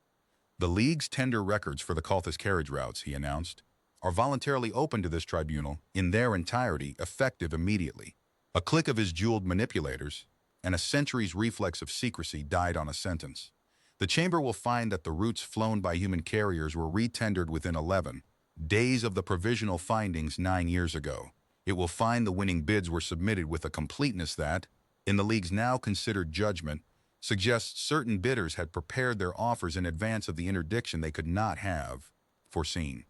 The League's tender records for the Calthus carriage routes, he announced, are voluntarily open to this tribunal, in their entirety, effective immediately. A click of his jeweled manipulators, and a century's reflex of secrecy died on a sentence. The chamber will find that the routes flown by human carriers were retendered within 11 days of the provisional findings 9 years ago. It will find the winning bids were submitted with a completeness that, in the League's now considered judgment, suggests certain bidders had prepared their offers in advance of the interdiction they could not have foreseen.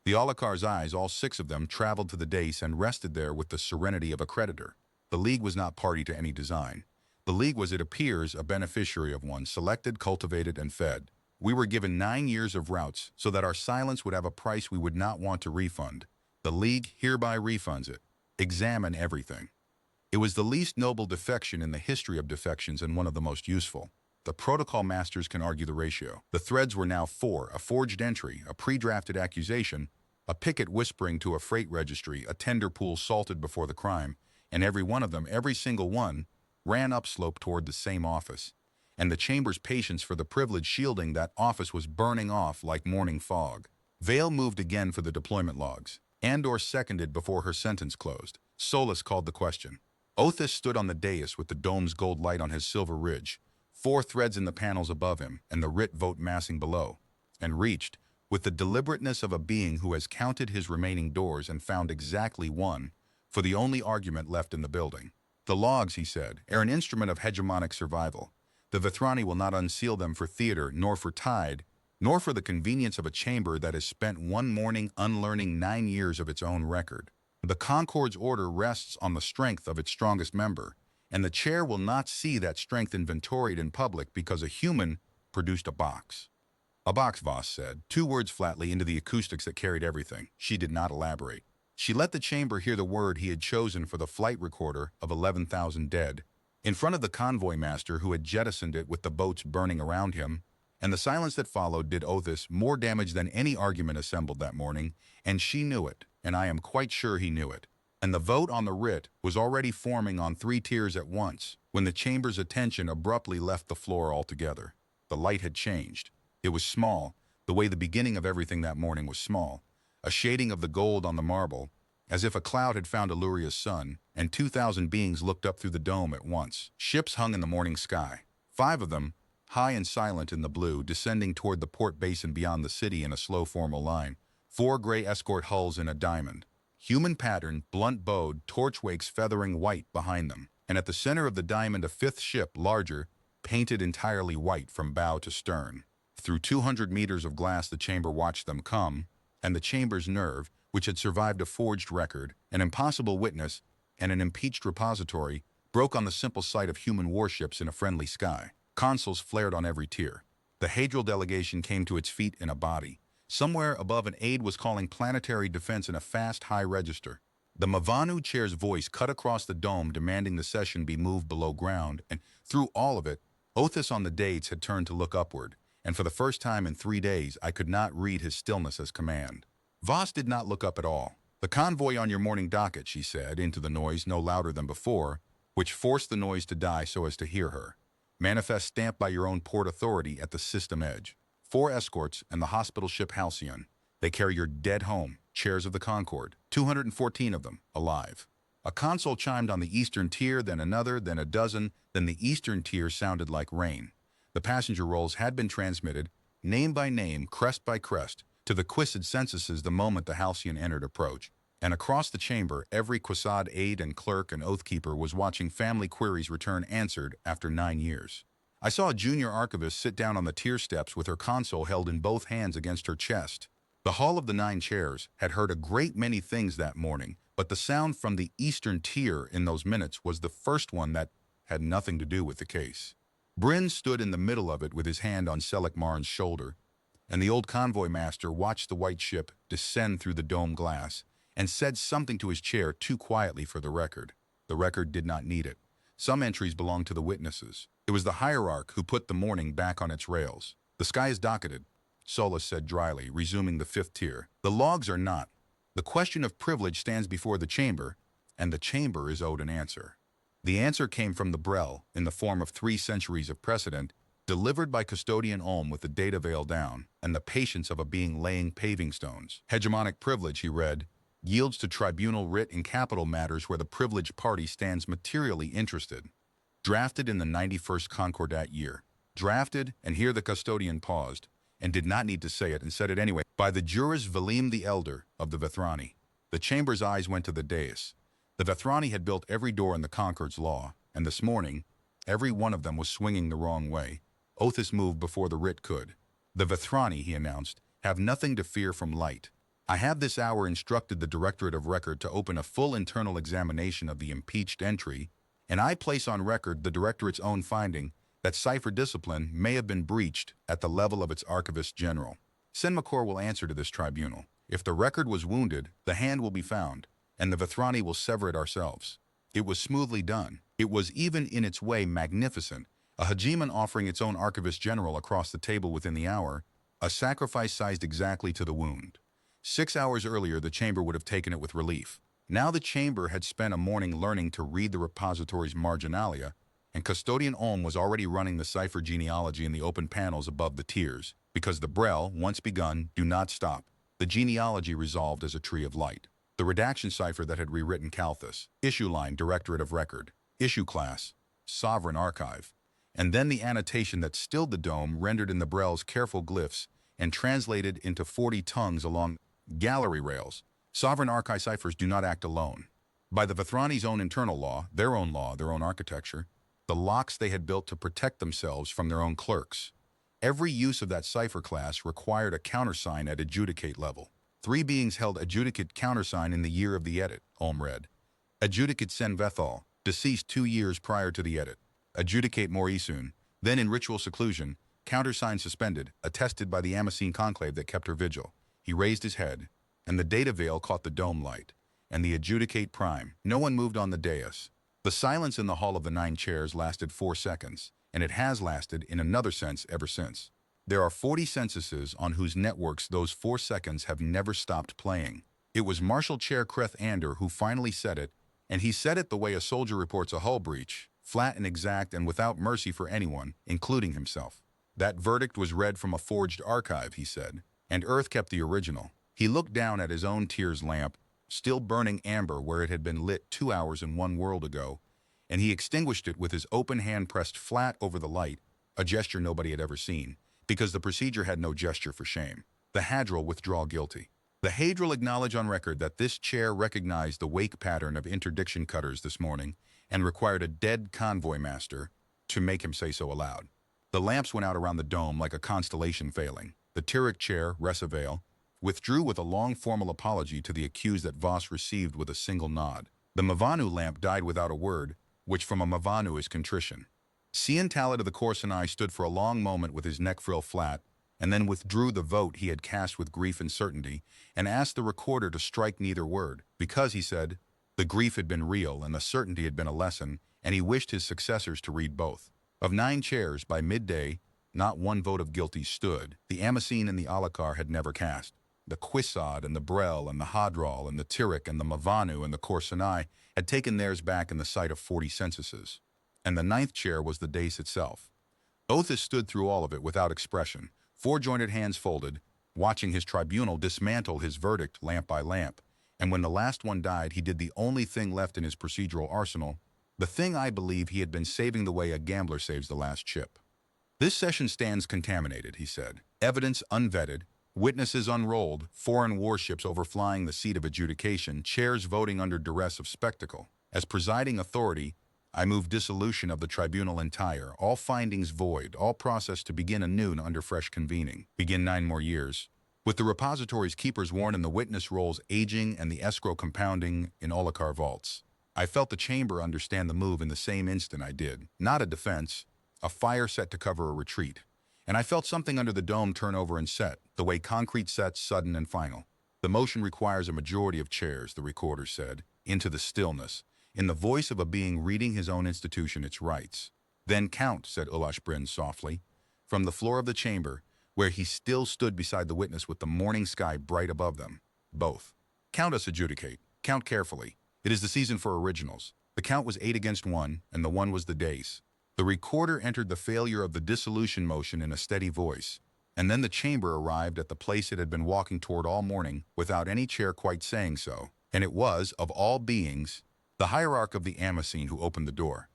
The a la carte's eyes, all 6 of them, traveled to the dais and rested there with the serenity of a creditor. The League was not party to any design. The League was, it appears, a beneficiary of one, selected, cultivated, and fed. We were given 9 years of routes so that our silence would have a price we would not want to refund. The League hereby refunds it. Examine everything. It was the least noble defection in the history of defections and one of the most useful. The protocol masters can argue the ratio. The threads were now 4, a forged entry, a pre-drafted accusation, a picket whispering to a freight registry, a tender pool salted before the crime, and every one of them, every single one, ran upslope toward the same office. And the chamber's patience for the privilege shielding that office was burning off like morning fog. Vale moved again for the deployment logs. Andor seconded before her sentence closed. Solus called the question. Othis stood on the dais with the dome's gold light on his silver ridge, 4 threads in the panels above him and the writ vote massing below, and reached, with the deliberateness of a being who has counted his remaining doors and found exactly one, for the only argument left in the building. The logs, he said, are an instrument of hegemonic survival. The Vithrani will not unseal them for theater, nor for tide, nor for the convenience of a chamber that has spent one morning unlearning 9 years of its own record. The Concord's order rests on the strength of its strongest member, and the chair will not see that strength inventoried in public because a human produced a box. A box, Voss said, 2 words flatly into the acoustics that carried everything. She did not elaborate. She let the chamber hear the word he had chosen for the flight recorder of 11,000 dead, in front of the convoy master who had jettisoned it with the boats burning around him, and the silence that followed did Othis more damage than any argument assembled that morning, and she knew it, and I am quite sure he knew it. And the vote on the writ was already forming on 3 tiers at once, when the chamber's attention abruptly left the floor altogether. The light had changed. It was small, the way the beginning of everything that morning was small, a shading of the gold on the marble, as if a cloud had found Alluria's sun, and 2,000 beings looked up through the dome at once. Ships hung in the morning sky, 5 of them, high and silent in the blue, descending toward the port basin beyond the city in a slow formal line, 4 gray escort hulls in a diamond. Human pattern, blunt-bowed, torch-wakes feathering white behind them, and at the center of the diamond a 5th ship, larger, painted entirely white from bow to stern. Through 200 meters of glass the chamber watched them come, and the chamber's nerve, which had survived a forged record, an impossible witness, and an impeached repository, broke on the simple sight of human warships in a friendly sky. Consuls flared on every tier. The Hadral delegation came to its feet in a body. Somewhere above, an aide was calling planetary defense in a fast, high register. The Mavanu chair's voice cut across the dome demanding the session be moved below ground, and through all of it, Othis on the dates had turned to look upward, and for the first time in 3 days I could not read his stillness as command. Voss did not look up at all. The convoy on your morning docket, she said, into the noise no louder than before, which forced the noise to die so as to hear her. Manifest stamped by your own port authority at the system edge. 4 escorts and the hospital ship Halcyon. They carry your dead home, chairs of the Concorde, 214 of them, alive. A console chimed on the eastern tier, then another, then a dozen, then the eastern tier sounded like rain. The passenger rolls had been transmitted, name by name, crest by crest, to the Quisad censuses the moment the Halcyon entered approach, and across the chamber every Quisad aide and clerk and oathkeeper was watching family queries return answered after 9 years. I saw a junior archivist sit down on the tier steps with her console held in both hands against her chest. The Hall of the 9 Chairs had heard a great many things that morning, but the sound from the eastern tier in those minutes was the first one that had nothing to do with the case. Bryn stood in the middle of it with his hand on Selleck Marn's shoulder, and the old convoy master watched the white ship descend through the dome glass and said something to his chair too quietly for the record. The record did not need it. Some entries belonged to the witnesses. It was the hierarch who put the morning back on its rails. The sky is docketed, Solus said dryly, resuming the 5th tier. The logs are not. The question of privilege stands before the chamber, and the chamber is owed an answer. The answer came from the Brel in the form of 3 centuries of precedent, delivered by custodian Olm with the data veil down and the patience of a being laying paving stones. Hegemonic privilege, he read, yields to tribunal writ in capital matters where the privileged party stands materially interested. Drafted in the 91st Concordat year. Drafted, and here the custodian paused, and did not need to say it, and said it anyway, by the jurist Valim the Elder of the Vithrani. The chamber's eyes went to the dais. The Vithrani had built every door in the Concord's law, and this morning, every one of them was swinging the wrong way. Othis moved before the writ could. The Vithrani, he announced, have nothing to fear from light. I have this hour instructed the Directorate of Record to open a full internal examination of the impeached entry, and I place on record the Directorate's own finding that cipher discipline may have been breached at the level of its Archivist General. Senmakor will answer to this tribunal. If the record was wounded, the hand will be found, and the Vithrani will sever it ourselves. It was smoothly done. It was even in its way magnificent, a hegemon offering its own Archivist General across the table within the hour, a sacrifice sized exactly to the wound. 6 hours earlier, the chamber would have taken it with relief. Now the chamber had spent a morning learning to read the repository's marginalia, and Custodian Olm was already running the cipher genealogy in the open panels above the tiers, because the Brel, once begun, do not stop. The genealogy resolved as a tree of light. The redaction cipher that had rewritten Calthus, issue line, Directorate of Record, issue class, Sovereign Archive, and then the annotation that stilled the dome rendered in the Brel's careful glyphs and translated into 40 tongues along gallery rails. Sovereign Archive ciphers do not act alone. By the Vithrani's own internal law, their own architecture, the locks they had built to protect themselves from their own clerks. Every use of that cipher class required a countersign at adjudicate level. 3 beings held adjudicate countersign in the year of the edit, Olm read. Adjudicate Sen Vethal, deceased 2 years prior to the edit. Adjudicate Morisun, then in ritual seclusion, countersign suspended, attested by the Amasine conclave that kept her vigil. He raised his head, and the data veil caught the dome light, and the adjudicate prime. No one moved on the dais. The silence in the hall of the 9 chairs lasted 4 seconds, and it has lasted in another sense ever since. There are 40 censuses on whose networks those 4 seconds have never stopped playing. It was Marshal Chair Kreth Ander who finally said it, and he said it the way a soldier reports a hull breach, flat and exact and without mercy for anyone, including himself. That verdict was read from a forged archive, he said, and Earth kept the original. He looked down at his own tears lamp, still burning amber where it had been lit 2 hours and 1 world ago, and he extinguished it with his open hand pressed flat over the light, a gesture nobody had ever seen, because the procedure had no gesture for shame. The Hadral withdraw guilty. The Hadral acknowledge on record that this chair recognized the wake pattern of interdiction cutters this morning and required a dead convoy master to make him say so aloud. The lamps went out around the dome like a constellation failing. The Tyrrhic chair, Resavale, withdrew with a long formal apology to the accused that Voss received with a single nod. The Mavanu lamp died without a word, which from a Mavanu is contrition. Cian Talit of the Corsinai stood for a long moment with his neck frill flat, and then withdrew the vote he had cast with grief and certainty, and asked the recorder to strike neither word, because, he said, the grief had been real and the certainty had been a lesson, and he wished his successors to read both. Of 9 chairs, by midday, not one vote of guilty stood. The Amasine and the Alakar had never cast. The Quisad and the Brel and the Hadral and the Tyrrhic and the Mavanu and the Corsinai had taken theirs back in the sight of 40 censuses. And the 9th chair was the dais itself. Othis stood through all of it without expression, 4 jointed hands folded, watching his tribunal dismantle his verdict lamp by lamp, and when the last one died, he did the only thing left in his procedural arsenal, the thing I believe he had been saving the way a gambler saves the last chip. This session stands contaminated, he said. Evidence unvetted, witnesses unrolled, foreign warships overflying the seat of adjudication, chairs voting under duress of spectacle. As presiding authority, I move dissolution of the tribunal entire, all findings void, all process to begin anew under fresh convening. Begin 9 more years. With the repository's keepers worn and the witness rolls aging and the escrow compounding in Olakar vaults. I felt the chamber understand the move in the same instant I did. Not a defense, a fire set to cover a retreat. And I felt something under the dome turn over and set, the way concrete sets, sudden and final. The motion requires a majority of chairs, the recorder said, into the stillness, in the voice of a being reading his own institution its rights. Then count, said Ulash Bryn softly, from the floor of the chamber, where he still stood beside the witness with the morning sky bright above them. Both. Count us adjudicate. Count carefully. It is the season for originals. The count was 8 against 1, and the 1 was the dais. The recorder entered the failure of the dissolution motion in a steady voice, and then the chamber arrived at the place it had been walking toward all morning without any chair quite saying so, and it was, of all beings, the hierarch of the Amasine who opened the door.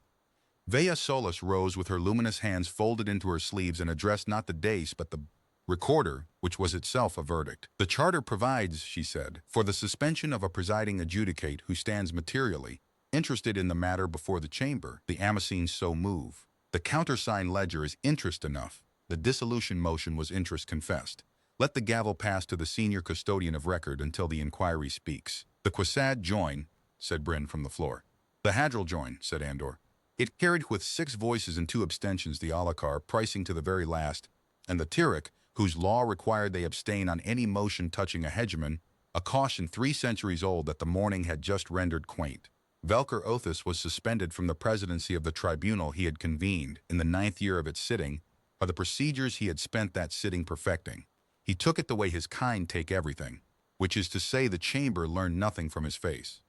Vea Solis rose with her luminous hands folded into her sleeves and addressed not the dais but the recorder, which was itself a verdict. The charter provides, she said, for the suspension of a presiding adjudicate who stands materially interested in the matter before the chamber. The Amasines so move. The countersign ledger is interest enough. The dissolution motion was interest confessed. Let the gavel pass to the senior custodian of record until the inquiry speaks. The Quisad join, said Bryn from the floor. The Hadral join, said Andor. It carried with 6 voices and 2 abstentions the Alakar, pricing to the very last, and the Tyrrhic, whose law required they abstain on any motion touching a hegemon, a caution 3 centuries old that the morning had just rendered quaint. Velker Othis was suspended from the presidency of the tribunal he had convened in the 9th year of its sitting by the procedures he had spent that sitting perfecting. He took it the way his kind take everything, which is to say the chamber learned nothing from his face.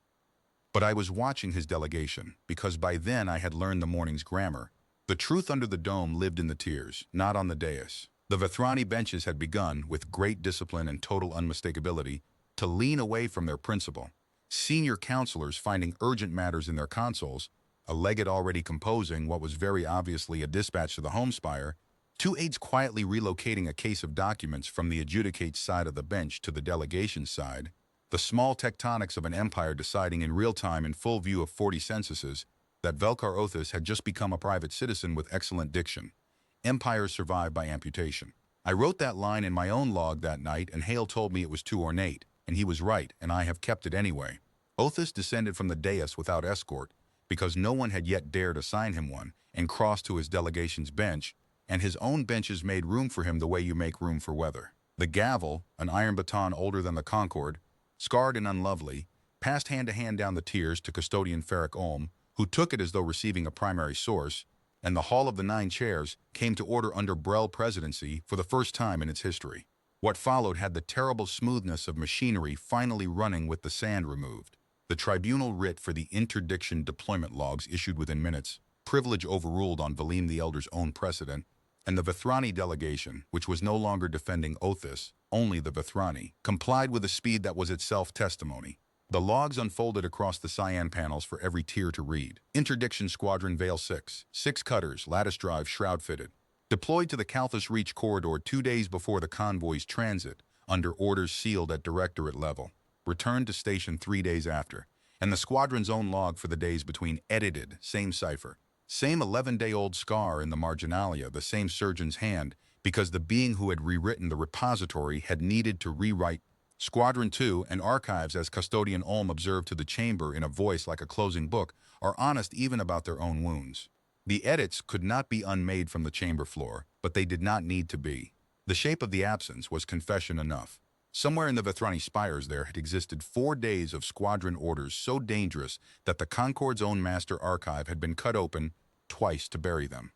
But I was watching his delegation, because by then I had learned the morning's grammar. The truth under the dome lived in the tiers, not on the dais. The Vethrani benches had begun, with great discipline and total unmistakability, to lean away from their principal. Senior counselors finding urgent matters in their consoles, a legate already composing what was very obviously a dispatch to the homespire, two aides quietly relocating a case of documents from the adjudicate side of the bench to the delegation side, the small tectonics of an empire deciding in real time in full view of 40 censuses that Velkar Othis had just become a private citizen with excellent diction. Empires survive by amputation. I wrote that line in my own log that night, and Hale told me it was too ornate, and he was right, and I have kept it anyway. Othis descended from the dais without escort, because no one had yet dared assign him one, and crossed to his delegation's bench, and his own benches made room for him the way you make room for weather. The gavel, an iron baton older than the Concord, scarred and unlovely, passed hand to hand down the tiers to custodian Ferric Olm, who took it as though receiving a primary source, and the Hall of the Nine Chairs came to order under Brel presidency for the first time in its history. What followed had the terrible smoothness of machinery finally running with the sand removed. The tribunal writ for the interdiction deployment logs issued within minutes, privilege overruled on Valim the Elder's own precedent, and the Vethrani delegation, which was no longer defending Othis, only the Vethrani, complied with a speed that was itself testimony. The logs unfolded across the cyan panels for every tier to read. Interdiction Squadron Vale 6, 6 cutters, lattice drive, shroud fitted. Deployed to the Calthus Reach corridor 2 days before the convoy's transit, under orders sealed at directorate level. Returned to station 3 days after. And the squadron's own log for the days between edited, same cipher. Same 11-day-old scar in the marginalia, the same surgeon's hand, because the being who had rewritten the repository had needed to rewrite Squadron 2 and archives, as Custodian Olm observed to the chamber in a voice like a closing book, are honest even about their own wounds. The edits could not be unmade from the chamber floor, but they did not need to be. The shape of the absence was confession enough. Somewhere in the Vethrani spires there had existed 4 days of squadron orders so dangerous that the Concord's own master archive had been cut open twice to bury them.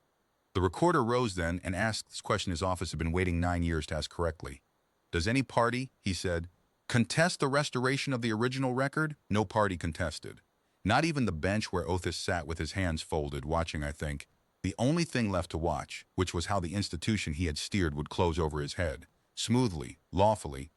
The recorder rose then and asked this question his office had been waiting 9 years to ask correctly. "Does any party," he said, "contest the restoration of the original record?" No party contested. Not even the bench where Othis sat with his hands folded, watching, I think, the only thing left to watch, which was how the institution he had steered would close over his head, smoothly, lawfully,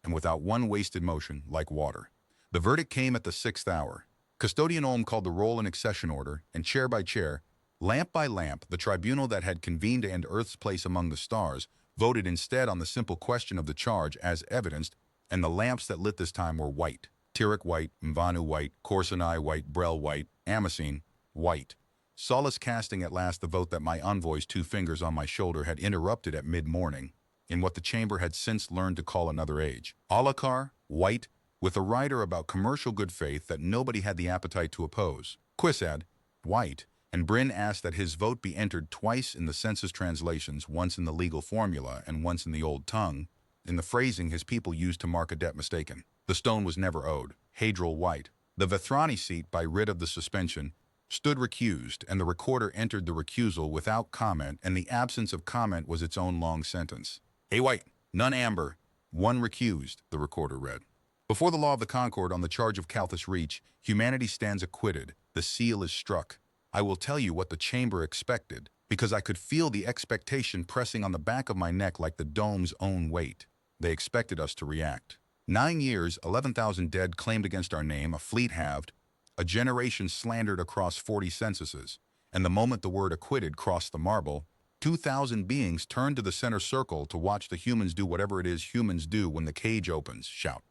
and without one wasted motion, like water. The verdict came at the 6th hour. Custodian Olm called the roll in accession order, and chair by chair, lamp by lamp, the tribunal that had convened to end Earth's place among the stars voted instead on the simple question of the charge as evidenced, and the lamps that lit this time were white. Tyrrhic white, Mvanu white, Korsanai white, Brel white, Amasine white. Solace casting at last the vote that my envoy's 2 fingers on my shoulder had interrupted at mid-morning, in what the chamber had since learned to call another age. Alakar, white, with a rider about commercial good faith that nobody had the appetite to oppose. Quisad, white, and Bryn asked that his vote be entered twice in the census translations, once in the legal formula and once in the old tongue, in the phrasing his people used to mark a debt mistaken. The stone was never owed. Hadral white. The Vethrani seat, by writ of the suspension, stood recused, and the recorder entered the recusal without comment, and the absence of comment was its own long sentence. "A white, none amber, 1 recused," the recorder read. "Before the law of the Concord on the charge of Calthus Reach, humanity stands acquitted. The seal is struck. I will tell you what the chamber expected, because I could feel the expectation pressing on the back of my neck like the dome's own weight. They expected us to react. 9 years, 11,000 dead claimed against our name, a fleet halved, a generation slandered across 40 censuses, and the moment the word acquitted crossed the marble, 2,000 beings turned to the center circle to watch the humans do whatever it is humans do when the cage opens. Shout.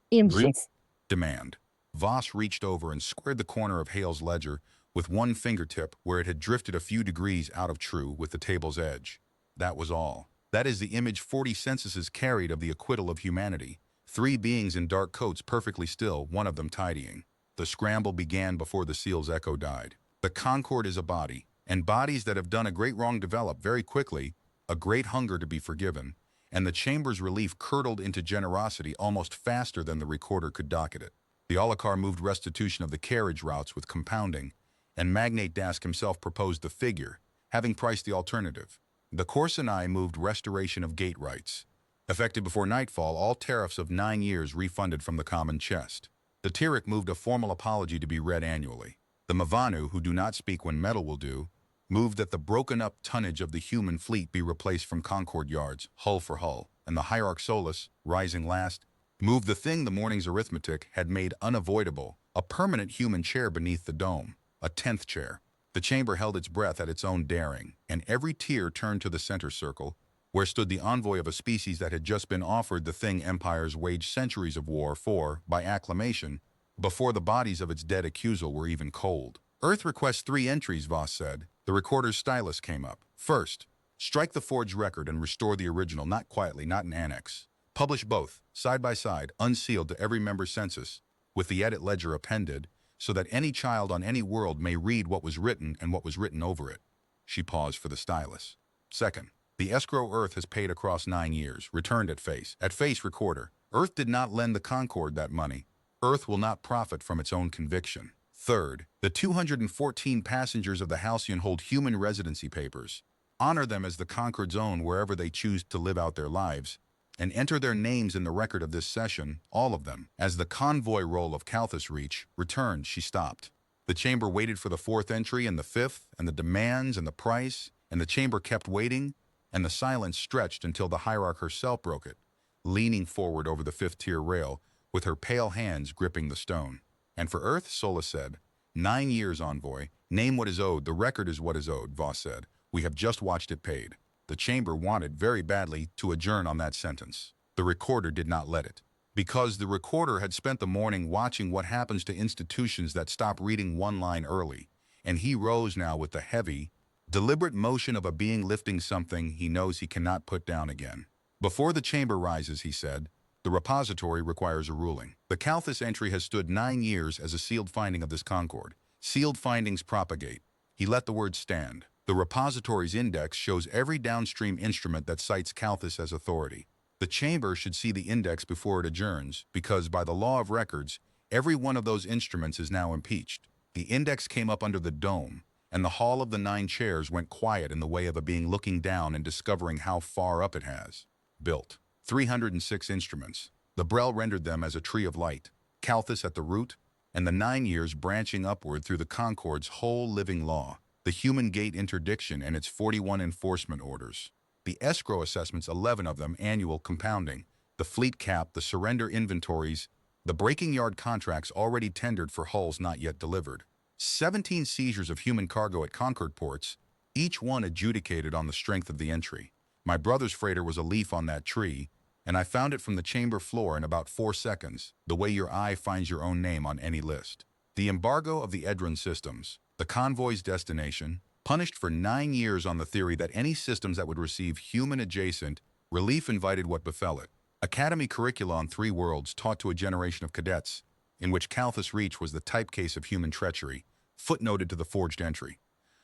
Demand. Voss reached over and squared the corner of Hale's ledger with one fingertip where it had drifted a few degrees out of true with the table's edge. That was all. That is the image 40 censuses carried of the acquittal of humanity. 3 beings in dark coats perfectly still, one of them tidying. The scramble began before the seal's echo died. The Concord is a body, and bodies that have done a great wrong develop very quickly, a great hunger to be forgiven, and the chamber's relief curdled into generosity almost faster than the recorder could docket it. The Alakar moved restitution of the carriage routes with compounding, and Magnate Dask himself proposed the figure, having priced the alternative. The Korsanai moved restoration of gate rights. Effective before nightfall, all tariffs of 9 years refunded from the common chest. The Tirik moved a formal apology to be read annually. The Mavanu, who do not speak when metal will do, moved that the broken-up tonnage of the human fleet be replaced from Concord yards, hull for hull, and the Hierarch Solus, rising last, moved the thing the morning's arithmetic had made unavoidable, a permanent human chair beneath the dome, a 10th chair. The chamber held its breath at its own daring, and every tier turned to the center circle, where stood the envoy of a species that had just been offered the thing empires waged centuries of war for, by acclamation, before the bodies of its dead accusal were even cold. Earth requests 3 entries, Voss said. The recorder's stylus came up. First, strike the forged record and restore the original, not quietly, not in annex. Publish both, side by side, unsealed to every member's census, with the edit ledger appended, so that any child on any world may read what was written and what was written over it. She paused for the stylus. Second, the escrow Earth has paid across 9 years, returned at face. At face, recorder. Earth did not lend the Concord that money. Earth will not profit from its own conviction. Third, the 214 passengers of the Halcyon hold human residency papers. Honor them as the Concord's own wherever they choose to live out their lives, and enter their names in the record of this session, all of them. As the convoy roll of Calthus Reach returned, she stopped. The chamber waited for the 4th entry and the 5th, and the demands and the price, and the chamber kept waiting, and the silence stretched until the Hierarch herself broke it, leaning forward over the 5th tier rail, with her pale hands gripping the stone. And for Earth, Sola said, 9 years, envoy. Name what is owed. The record is what is owed, Voss said. We have just watched it paid. The chamber wanted very badly to adjourn on that sentence. The recorder did not let it. Because the recorder had spent the morning watching what happens to institutions that stop reading one line early, and he rose now with the heavy, deliberate motion of a being lifting something he knows he cannot put down again. Before the chamber rises, he said, the repository requires a ruling. The Calthus entry has stood 9 years as a sealed finding of this Concord. Sealed findings propagate. He let the word stand. The repository's index shows every downstream instrument that cites Calthus as authority. The chamber should see the index before it adjourns, because by the law of records, every one of those instruments is now impeached. The index came up under the dome, and the hall of the 9 chairs went quiet in the way of a being looking down and discovering how far up it has. Built. 306 instruments. The Brel rendered them as a tree of light, Calthus at the root, and the 9 years branching upward through the Concord's whole living law, the human gate interdiction and its 41 enforcement orders. The escrow assessments, 11 of them, annual compounding, the fleet cap, the surrender inventories, the breaking yard contracts already tendered for hulls not yet delivered. 17 seizures of human cargo at Concord ports, each one adjudicated on the strength of the entry. My brother's freighter was a leaf on that tree, and I found it from the chamber floor in about 4 seconds, the way your eye finds your own name on any list. The embargo of the Edron systems, the convoy's destination, punished for 9 years on the theory that any systems that would receive human-adjacent relief invited what befell it. Academy curricula on 3 worlds taught to a generation of cadets, in which Calthus Reach was the type case of human treachery, footnoted to the forged entry.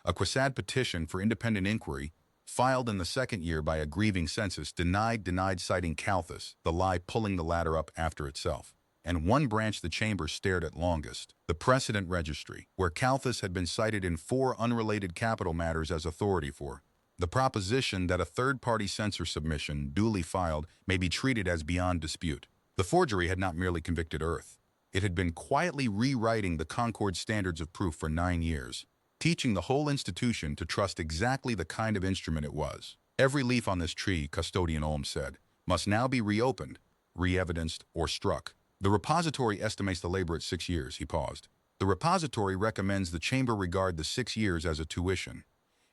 A Quasad petition for independent inquiry, filed in the 2nd year by a grieving census, denied citing Calthus, the lie pulling the ladder up after itself. And one branch the chamber stared at longest, the precedent registry, where Calthus had been cited in 4 unrelated capital matters as authority for the proposition that a third-party censor submission, duly filed, may be treated as beyond dispute. The forgery had not merely convicted Earth. It had been quietly rewriting the Concord standards of proof for 9 years, teaching the whole institution to trust exactly the kind of instrument it was. Every leaf on this tree, Custodian Olm said, must now be reopened, re-evidenced, or struck. The repository estimates the labor at 6 years, he paused. The repository recommends the chamber regard the 6 years as a tuition.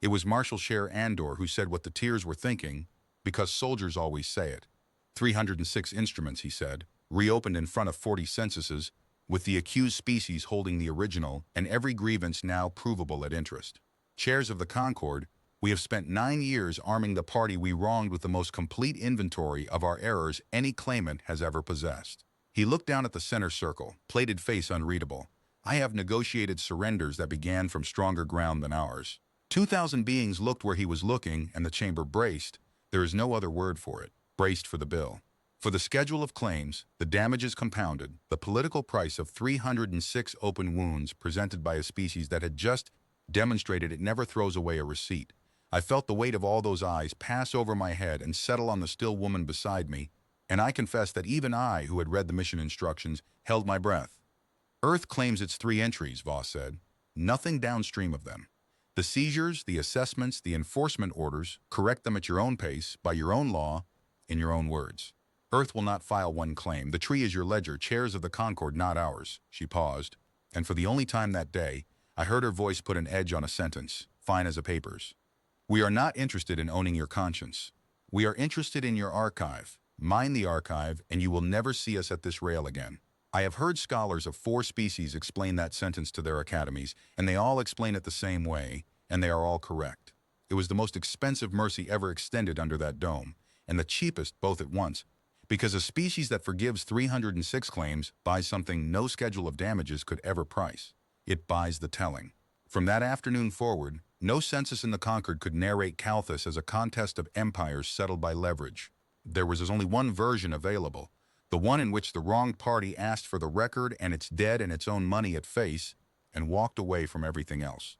It was Marshal Sher Andor who said what the tiers were thinking, because soldiers always say it. 306 instruments, he said, reopened in front of 40 censuses, with the accused species holding the original and every grievance now provable at interest. Chairs of the Concord, we have spent 9 years arming the party we wronged with the most complete inventory of our errors any claimant has ever possessed. He looked down at the center circle, plated face unreadable. I have negotiated surrenders that began from stronger ground than ours. 2,000 beings looked where he was looking, and the chamber braced. There is no other word for it. Braced for the bill. For the schedule of claims, the damages compounded, the political price of 306 open wounds presented by a species that had just demonstrated it never throws away a receipt. I felt the weight of all those eyes pass over my head and settle on the still woman beside me, and I confess that even I, who had read the mission instructions, held my breath. Earth claims its 3 entries, Voss said. Nothing downstream of them. The seizures, the assessments, the enforcement orders, correct them at your own pace, by your own law, in your own words. Earth will not file one claim. The tree is your ledger, chairs of the Concord, not ours. She paused, and for the only time that day, I heard her voice put an edge on a sentence, fine as a paper's. We are not interested in owning your conscience. We are interested in your archive. Mine the archive, and you will never see us at this rail again. I have heard scholars of 4 species explain that sentence to their academies, and they all explain it the same way, and they are all correct. It was the most expensive mercy ever extended under that dome, and the cheapest both at once, because a species that forgives 306 claims buys something no schedule of damages could ever price. It buys the telling. From that afternoon forward, no census in the Concord could narrate Calthus as a contest of empires settled by leverage. There was only one version available, the one in which the wronged party asked for the record and its dead and its own money at face, and walked away from everything else.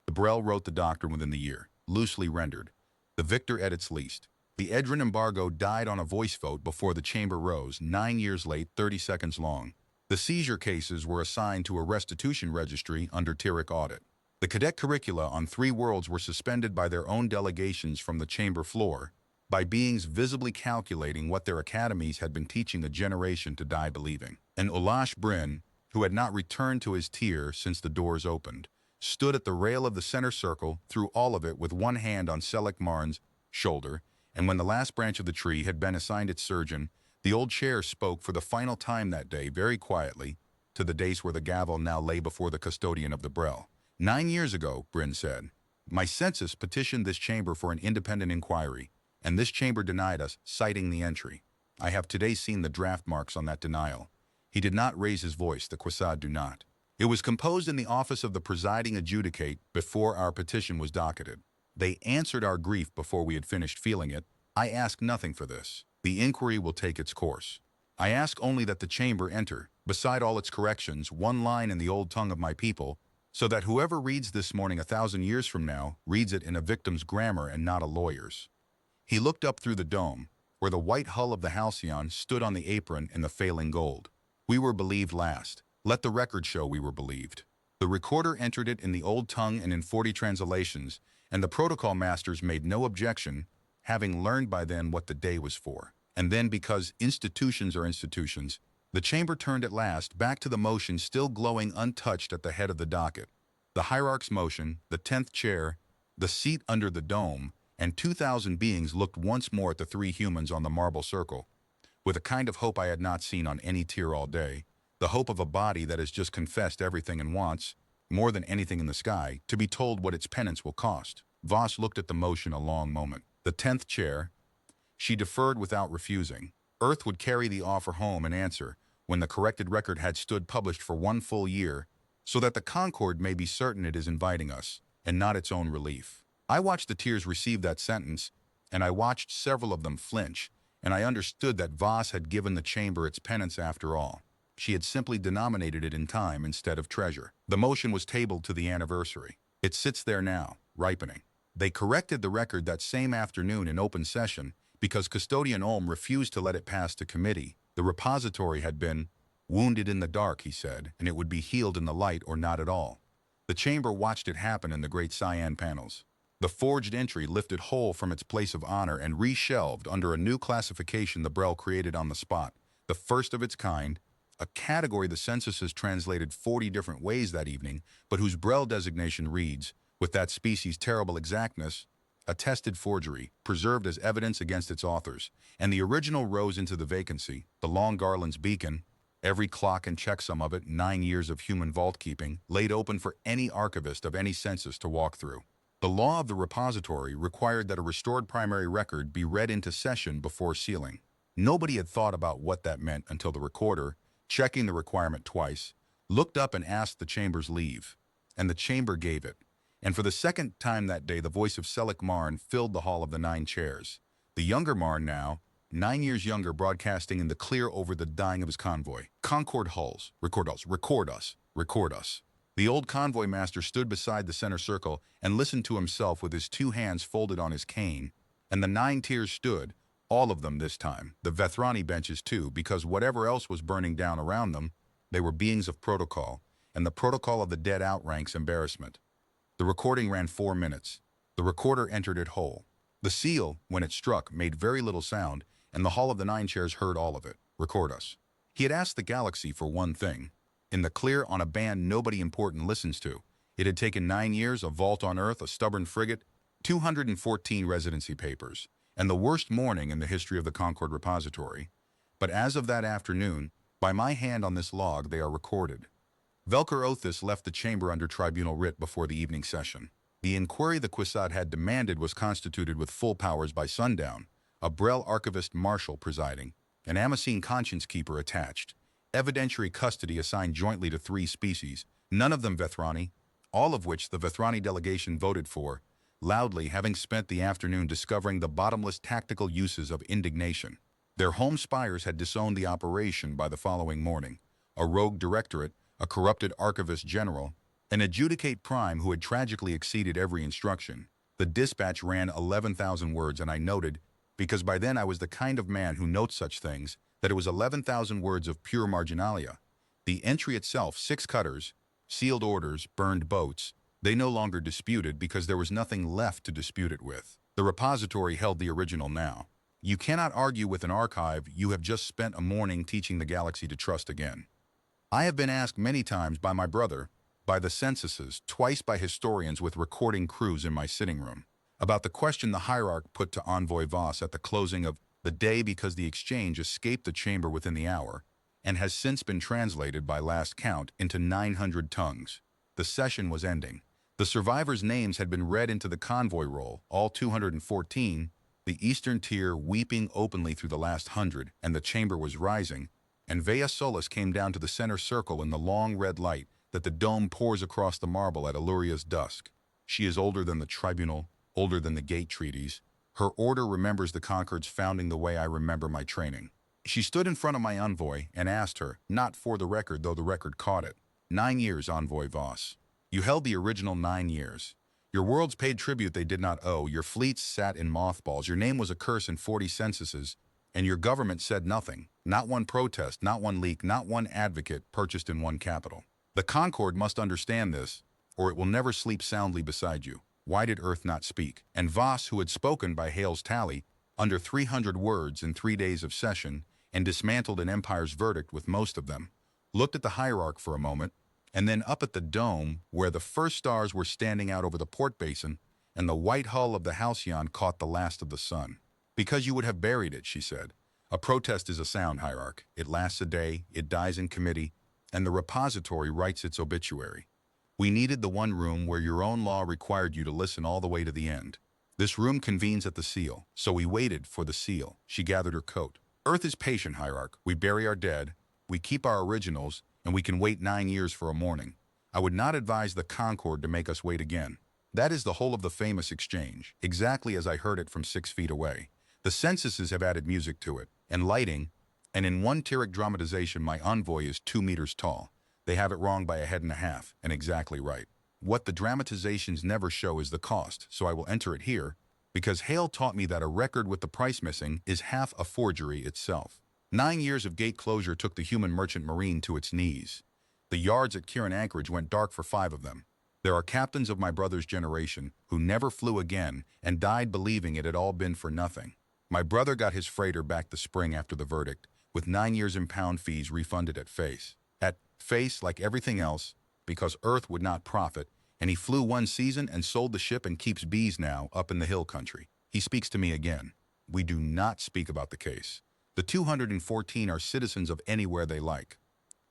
The Brel wrote the doctrine within the year, loosely rendered. The victor at its least. The Edrin embargo died on a voice vote before the chamber rose, 9 years late, 30 seconds long. The seizure cases were assigned to a restitution registry under Tyrrhic audit. The cadet curricula on 3 worlds were suspended by their own delegations from the chamber floor, by beings visibly calculating what their academies had been teaching a generation to die believing. And Ulash Bryn, who had not returned to his tier since the doors opened, stood at the rail of the center circle through all of it with one hand on Selleck Marn's shoulder, and when the last branch of the tree had been assigned its surgeon, the old chair spoke for the final time that day very quietly to the dais where the gavel now lay before the custodian of the Brel. 9 years ago, Bryn said, my census petitioned this chamber for an independent inquiry, and this chamber denied us, citing the entry. I have today seen the draft marks on that denial. He did not raise his voice, the Quasad do not. It was composed in the office of the presiding adjudicate before our petition was docketed. They answered our grief before we had finished feeling it. I ask nothing for this. The inquiry will take its course. I ask only that the chamber enter, beside all its corrections, one line in the old tongue of my people, so that whoever reads this morning 1,000 years from now reads it in a victim's grammar and not a lawyer's. He looked up through the dome, where the white hull of the halcyon stood on the apron in the failing gold. We were believed last. Let the record show we were believed. The recorder entered it in the old tongue and in 40 translations, and the protocol masters made no objection, having learned by then what the day was for. And then, because institutions are institutions, the chamber turned at last back to the motion still glowing untouched at the head of the docket. The hierarch's motion, the 10th chair, the seat under the dome, and 2,000 beings looked once more at the 3 humans on the marble circle, with a kind of hope I had not seen on any tier all day, the hope of a body that has just confessed everything and wants, more than anything in the sky, to be told what its penance will cost. Voss looked at the motion a long moment. The 10th chair. She deferred without refusing. Earth would carry the offer home and answer, when the corrected record had stood published for 1 full year, so that the Concord may be certain it is inviting us, and not its own relief. I watched the tears receive that sentence, and I watched several of them flinch, and I understood that Voss had given the chamber its penance after all. She had simply denominated it in time instead of treasure. The motion was tabled to the anniversary. It sits there now, ripening. They corrected the record that same afternoon in open session because Custodian Olm refused to let it pass to committee. The repository had been wounded in the dark, he said, and it would be healed in the light or not at all. The chamber watched it happen in the great cyan panels. The forged entry lifted whole from its place of honor and reshelved under a new classification the Brel created on the spot, the first of its kind, a category the census has translated 40 different ways that evening, but whose Brel designation reads, with that species' terrible exactness, attested forgery, preserved as evidence against its authors, and the original rose into the vacancy, the long garland's beacon, every clock and checksum of it, 9 years of human vault-keeping, laid open for any archivist of any census to walk through. The law of the repository required that a restored primary record be read into session before sealing. Nobody had thought about what that meant until the recorder, checking the requirement twice, looked up and asked the chamber's leave, and the chamber gave it. And for the second time that day, the voice of Selleck Marn filled the hall of the 9 chairs. The younger Marn now, 9 years younger, broadcasting in the clear over the dying of his convoy. Concord hulls, record us, record us, record us. The old convoy master stood beside the center circle and listened to himself with his 2 hands folded on his cane, and the 9 tiers stood, all of them this time, the Vethrani benches too, because whatever else was burning down around them, They were beings of protocol, and the protocol of the dead outranks embarrassment. The recording ran 4 minutes. The recorder entered it whole. The seal, when it struck, made very little sound, and the Hall of the Nine Chairs heard all of it. Record us. He had asked the galaxy for one thing. In the clear on a band nobody important listens to. It had taken 9 years, a vault on Earth, a stubborn frigate, 214 residency papers, and the worst morning in the history of the Concord repository. But as of that afternoon, by my hand on this log, they are recorded. Velker Othis left the chamber under tribunal writ before the evening session. The inquiry the Quisad had demanded was constituted with full powers by sundown, a Brel archivist marshal presiding, an Amasine conscience keeper attached, evidentiary custody assigned jointly to 3 species, none of them Vethrani, all of which the Vethrani delegation voted for, loudly having spent the afternoon discovering the bottomless tactical uses of indignation. Their home spires had disowned the operation by the following morning. A rogue directorate, a corrupted archivist general, an adjudicate prime who had tragically exceeded every instruction. The dispatch ran 11,000 words, and I noted, because by then I was the kind of man who notes such things, that it was 11,000 words of pure marginalia. The entry itself, 6 cutters, sealed orders, burned boats, they no longer disputed because there was nothing left to dispute it with. The repository held the original now. You cannot argue with an archive you have just spent a morning teaching the galaxy to trust again. I have been asked many times by my brother, by the censuses, twice by historians with recording crews in my sitting room, about the question the hierarch put to Envoy Voss at the closing of the day because the exchange escaped the chamber within the hour and has since been translated by last count into 900 tongues. The session was ending. The survivors' names had been read into the convoy roll, all 214, the eastern tier weeping openly through the last 100, and the chamber was rising, and Vea Solis came down to the center circle in the long red light that the dome pours across the marble at Alluria's dusk. She is older than the tribunal, older than the gate treaties. Her order remembers the Concord's founding the way I remember my training. She stood in front of my envoy and asked her, not for the record, though the record caught it. 9 years, Envoy Voss. You held the original 9 years. Your worlds paid tribute they did not owe, your fleets sat in mothballs, your name was a curse in 40 censuses, and your government said nothing. Not one protest, not one leak, not one advocate purchased in one capital. The Concord must understand this, or it will never sleep soundly beside you. Why did Earth not speak? And Voss, who had spoken by Hale's tally, under 300 words in 3 days of session, and dismantled an empire's verdict with most of them, looked at the hierarch for a moment, and then up at the dome, where the first stars were standing out over the port basin, and the white hull of the halcyon caught the last of the sun. Because you would have buried it, she said. A protest is a sound, hierarch. It lasts a day, it dies in committee, and the repository writes its obituary. We needed the one room where your own law required you to listen all the way to the end. This room convenes at the seal, so we waited for the seal. She gathered her coat. Earth is patient, hierarch. We bury our dead, we keep our originals, and we can wait 9 years for a morning. I would not advise the Concord to make us wait again. That is the whole of the famous exchange, exactly as I heard it from 6 feet away. The censuses have added music to it, and lighting, and in one Tyrrhic dramatization my envoy is 2 meters tall. They have it wrong by a head and a half, and exactly right. What the dramatizations never show is the cost, so I will enter it here, because Hale taught me that a record with the price missing is half a forgery itself. 9 years of gate closure took the human merchant marine to its knees. The yards at Kieran Anchorage went dark for 5 of them. There are captains of my brother's generation who never flew again and died believing it had all been for nothing. My brother got his freighter back the spring after the verdict, with 9 years in pound fees refunded at face. At face, like everything else, because Earth would not profit, and he flew 1 season and sold the ship and keeps bees now up in the hill country. He speaks to me again. We do not speak about the case. The 214 are citizens of anywhere they like.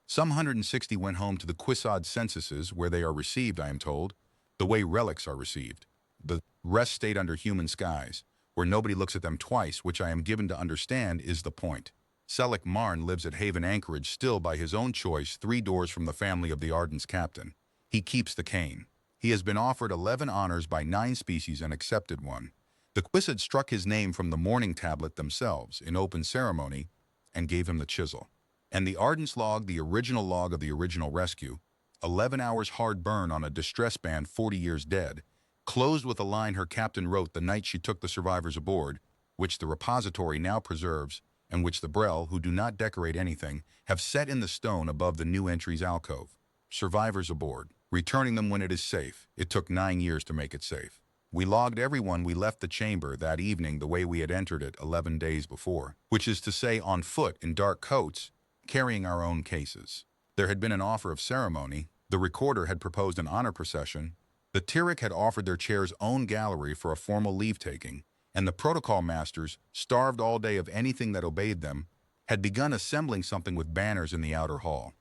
Some 160 went home to the Quisad censuses where they are received, I am told, the way relics are received. The rest stayed under human skies, where nobody looks at them twice, which I am given to understand is the point. Selleck Marn lives at Haven Anchorage still by his own choice 3 doors from the family of the Ardent's captain. He keeps the cane. He has been offered 11 honors by 9 species and accepted one. The Quisad struck his name from the mourning tablet themselves in open ceremony and gave him the chisel. And the Ardent's log, the original log of the original rescue, 11 hours hard burn on a distress band 40 years dead, closed with a line her captain wrote the night she took the survivors aboard, which the repository now preserves and which the Brel, who do not decorate anything, have set in the stone above the new entry's alcove. Survivors aboard, returning them when it is safe. It took 9 years to make it safe. We logged everyone we left the chamber that evening the way we had entered it 11 days before, which is to say on foot in dark coats, carrying our own cases. There had been an offer of ceremony, the recorder had proposed an honor procession, the Tyrrhic had offered their chair's own gallery for a formal leave-taking, and the protocol masters, starved all day of anything that obeyed them, had begun assembling something with banners in the outer hall.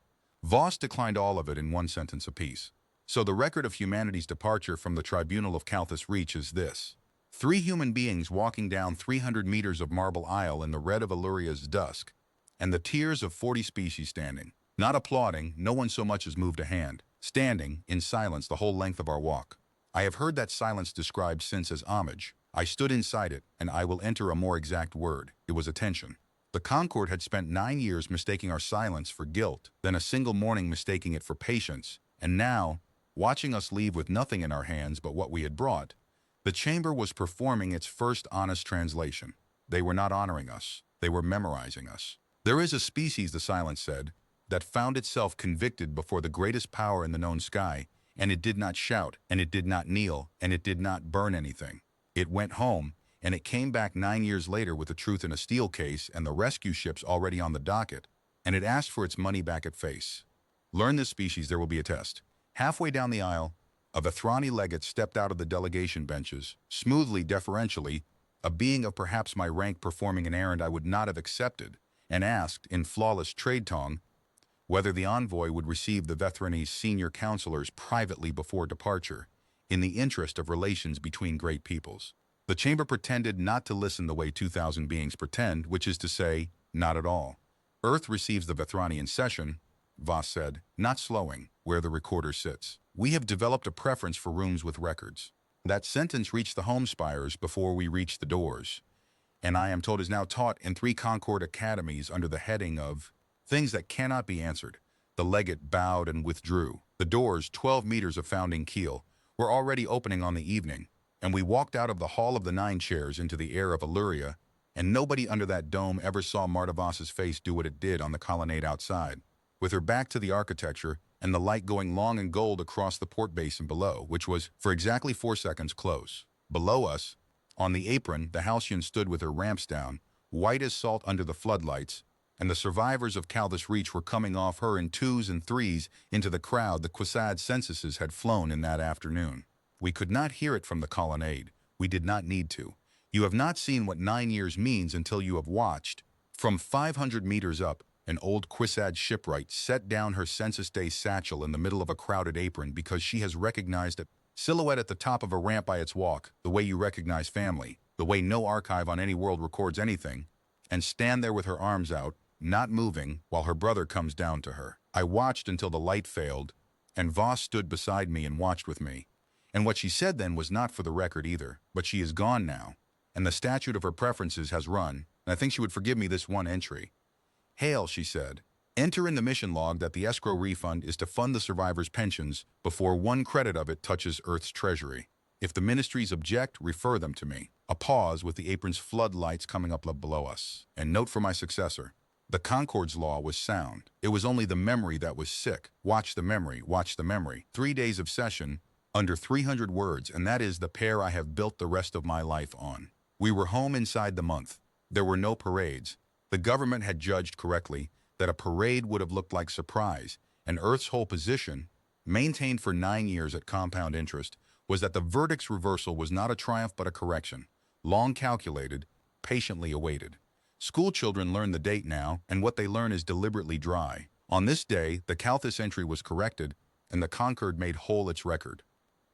Voss declined all of it in one sentence apiece. So the record of humanity's departure from the tribunal of Calthus Reach is this. 3 human beings walking down 300 meters of marble aisle in the red of Illuria's dusk, and the tears of 40 species standing. Not applauding, no one so much as moved a hand. Standing, in silence the whole length of our walk. I have heard that silence described since as homage. I stood inside it, and I will enter a more exact word. It was attention. The Concord had spent 9 years mistaking our silence for guilt, then a single morning mistaking it for patience, and now, watching us leave with nothing in our hands but what we had brought, the chamber was performing its first honest translation. They were not honoring us. They were memorizing us. There is a species, the silence said, that found itself convicted before the greatest power in the known sky, and it did not shout, and it did not kneel, and it did not burn anything. It went home, and it came back 9 years later with the truth in a steel case and the rescue ships already on the docket, and it asked for its money back at face. Learn this species, there will be a test. Halfway down the aisle, a Vethrani legate stepped out of the delegation benches, smoothly, deferentially, a being of perhaps my rank performing an errand I would not have accepted, and asked, in flawless trade tongue, whether the envoy would receive the Vethrani's senior counselors privately before departure, in the interest of relations between great peoples. The chamber pretended not to listen the way 2,000 beings pretend, which is to say, not at all. Earth receives the Vethrani in session, Voss said, not slowing, where the recorder sits. We have developed a preference for rooms with records. That sentence reached the home spires before we reached the doors, and I am told is now taught in 3 Concord academies under the heading of Things That Cannot Be Answered. The legate bowed and withdrew. The doors, 12 meters of founding keel, were already opening on the evening, and we walked out of the Hall of the 9 Chairs into the air of Illyria, and nobody under that dome ever saw Marta Voss's face do what it did on the colonnade outside, with her back to the architecture and the light going long and gold across the port basin below, which was, for exactly 4 seconds, close. Below us, on the apron, the halcyon stood with her ramps down, white as salt under the floodlights, and the survivors of Calthus Reach were coming off her in 2s and 3s into the crowd the Quisad censuses had flown in that afternoon. We could not hear it from the colonnade. We did not need to. You have not seen what 9 years means until you have watched. From 500 meters up, an old Quisad shipwright set down her Census Day satchel in the middle of a crowded apron because she has recognized it. Silhouette at the top of a ramp by its walk, the way you recognize family, the way no archive on any world records anything, and stand there with her arms out, not moving, while her brother comes down to her. I watched until the light failed, and Voss stood beside me and watched with me. And what she said then was not for the record either, but she is gone now, and the statute of her preferences has run, and I think she would forgive me this one entry. Hail, she said. Enter in the mission log that the escrow refund is to fund the survivors' pensions before 1 credit of it touches Earth's treasury. If the ministries object, refer them to me. A pause with the apron's floodlights coming up below us. And note for my successor. The Concord's law was sound. It was only the memory that was sick. Watch the memory, watch the memory. 3 days of session, under 300 words, and that is the pair I have built the rest of my life on. We were home inside the month. There were no parades. The government had judged correctly that a parade would have looked like surprise, and Earth's whole position, maintained for 9 years at compound interest, was that the verdict's reversal was not a triumph but a correction, long calculated, patiently awaited. School children learn the date now, and what they learn is deliberately dry. On this day, the Calthus entry was corrected, and the Concord made whole its record.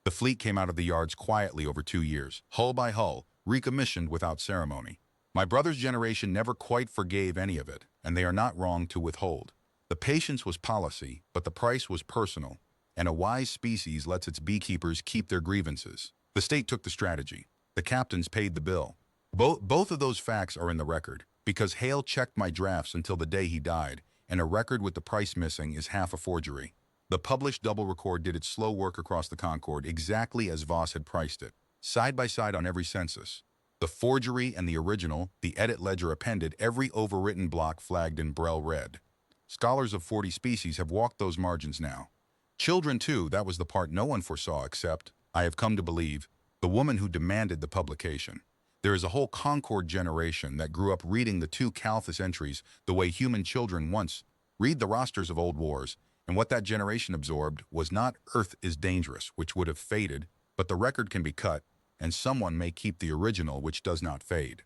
The fleet came out of the yards quietly over 2 years, hull by hull, recommissioned without ceremony. My brother's generation never quite forgave any of it, and they are not wrong to withhold. The patience was policy, but the price was personal, and a wise species lets its beekeepers keep their grievances. The state took the strategy. The captains paid the bill. Both of those facts are in the record, because Hale checked my drafts until the day he died, and a record with the price missing is half a forgery. The published double record did its slow work across the Concord exactly as Voss had priced it, side by side on every census. The forgery and the original, the edit ledger appended, every overwritten block flagged in Braille red. Scholars of 40 species have walked those margins now. Children, too, that was the part no one foresaw except, I have come to believe, the woman who demanded the publication. There is a whole Concord generation that grew up reading the two Calthus entries the way human children once read the rosters of old wars, and what that generation absorbed was not Earth is dangerous, which would have faded, but the record can be cut, and someone may keep the original, which does not fade.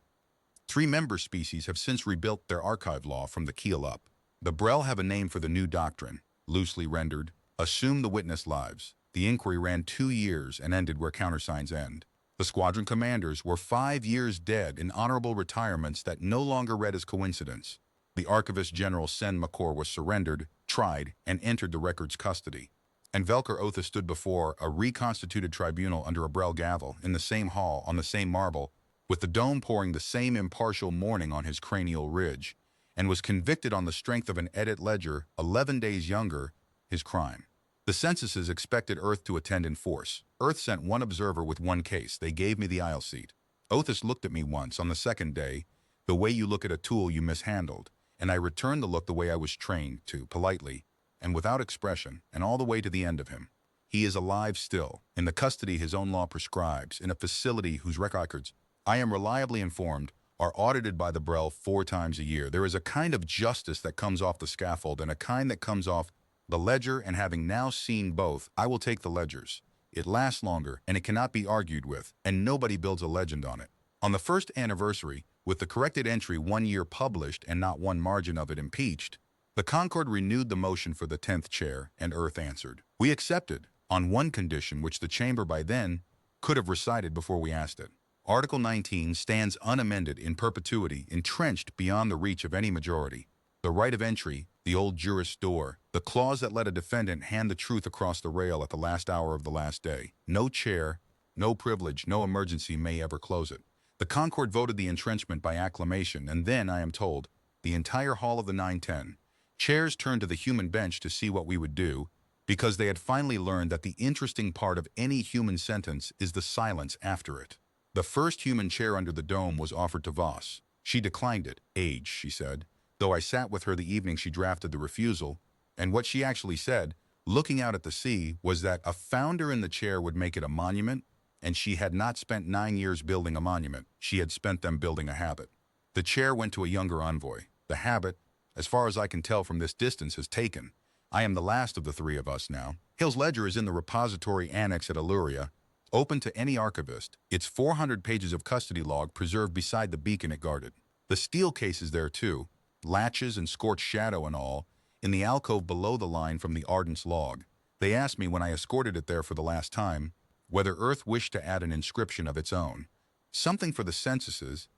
3 member species have since rebuilt their archive law from the keel up. The Brel have a name for the new doctrine, loosely rendered, assume the witness lives. The inquiry ran 2 years and ended where countersigns end. The squadron commanders were 5 years dead in honorable retirements that no longer read as coincidence. The archivist General Sen McCor was surrendered, tried, and entered the record's custody. And Velker Otha stood before a reconstituted tribunal under a Brel gavel, in the same hall, on the same marble, with the dome pouring the same impartial mourning on his cranial ridge, and was convicted on the strength of an edit ledger 11 days younger, his crime. The censuses expected Earth to attend in force. Earth sent 1 observer with 1 case. They gave me the aisle seat. Othis looked at me once, on the second day, the way you look at a tool you mishandled, and I returned the look the way I was trained to, politely, and without expression, and all the way to the end of him. He is alive still, in the custody his own law prescribes, in a facility whose records, I am reliably informed, are audited by the Brel 4 times a year. There is a kind of justice that comes off the scaffold and a kind that comes off the ledger, and having now seen both, I will take the ledgers. It lasts longer, and it cannot be argued with, and nobody builds a legend on it. On the first anniversary, with the corrected entry 1 year published and not 1 margin of it impeached, the Concord renewed the motion for the 10th chair, and Earth answered. We accepted, on 1 condition which the Chamber by then could have recited before we asked it. Article 19 stands unamended in perpetuity, entrenched beyond the reach of any majority. The right of entry, the old jurist's door, the clause that let a defendant hand the truth across the rail at the last hour of the last day. No chair, no privilege, no emergency may ever close it. The Concord voted the entrenchment by acclamation, and then, I am told, the entire hall of the 910. Chairs turned to the human bench to see what we would do, because they had finally learned that the interesting part of any human sentence is the silence after it. The first human chair under the dome was offered to Voss. She declined it. Age, she said, though I sat with her the evening she drafted the refusal, and what she actually said, looking out at the sea, was that a founder in the chair would make it a monument, and she had not spent 9 years building a monument. She had spent them building a habit. The chair went to a younger envoy. The habit, as far as I can tell from this distance, has taken. I am the last of the 3 of us now. Hill's ledger is in the repository annex at Illyria, open to any archivist, its 400 pages of custody log preserved beside the beacon it guarded. The steel case is there too, latches and scorched shadow and all, in the alcove below the line from the Ardent's log. They asked me when I escorted it there for the last time, whether Earth wished to add an inscription of its own. Something for the censuses,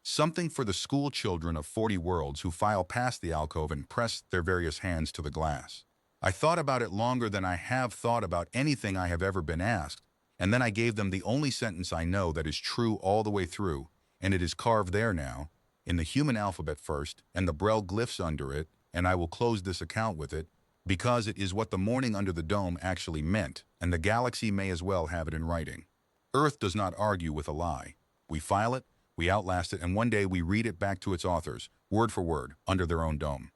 something for the school children of 40 worlds who file past the alcove and press their various hands to the glass. I thought about it longer than I have thought about anything I have ever been asked, and then I gave them the only sentence I know that is true all the way through, and it is carved there now, in the human alphabet first, and the Brel glyphs under it, and I will close this account with it, because it is what the morning under the dome actually meant, and the galaxy may as well have it in writing. Earth does not argue with a lie. We file it, we outlast it, and one day we read it back to its authors, word for word, under their own dome.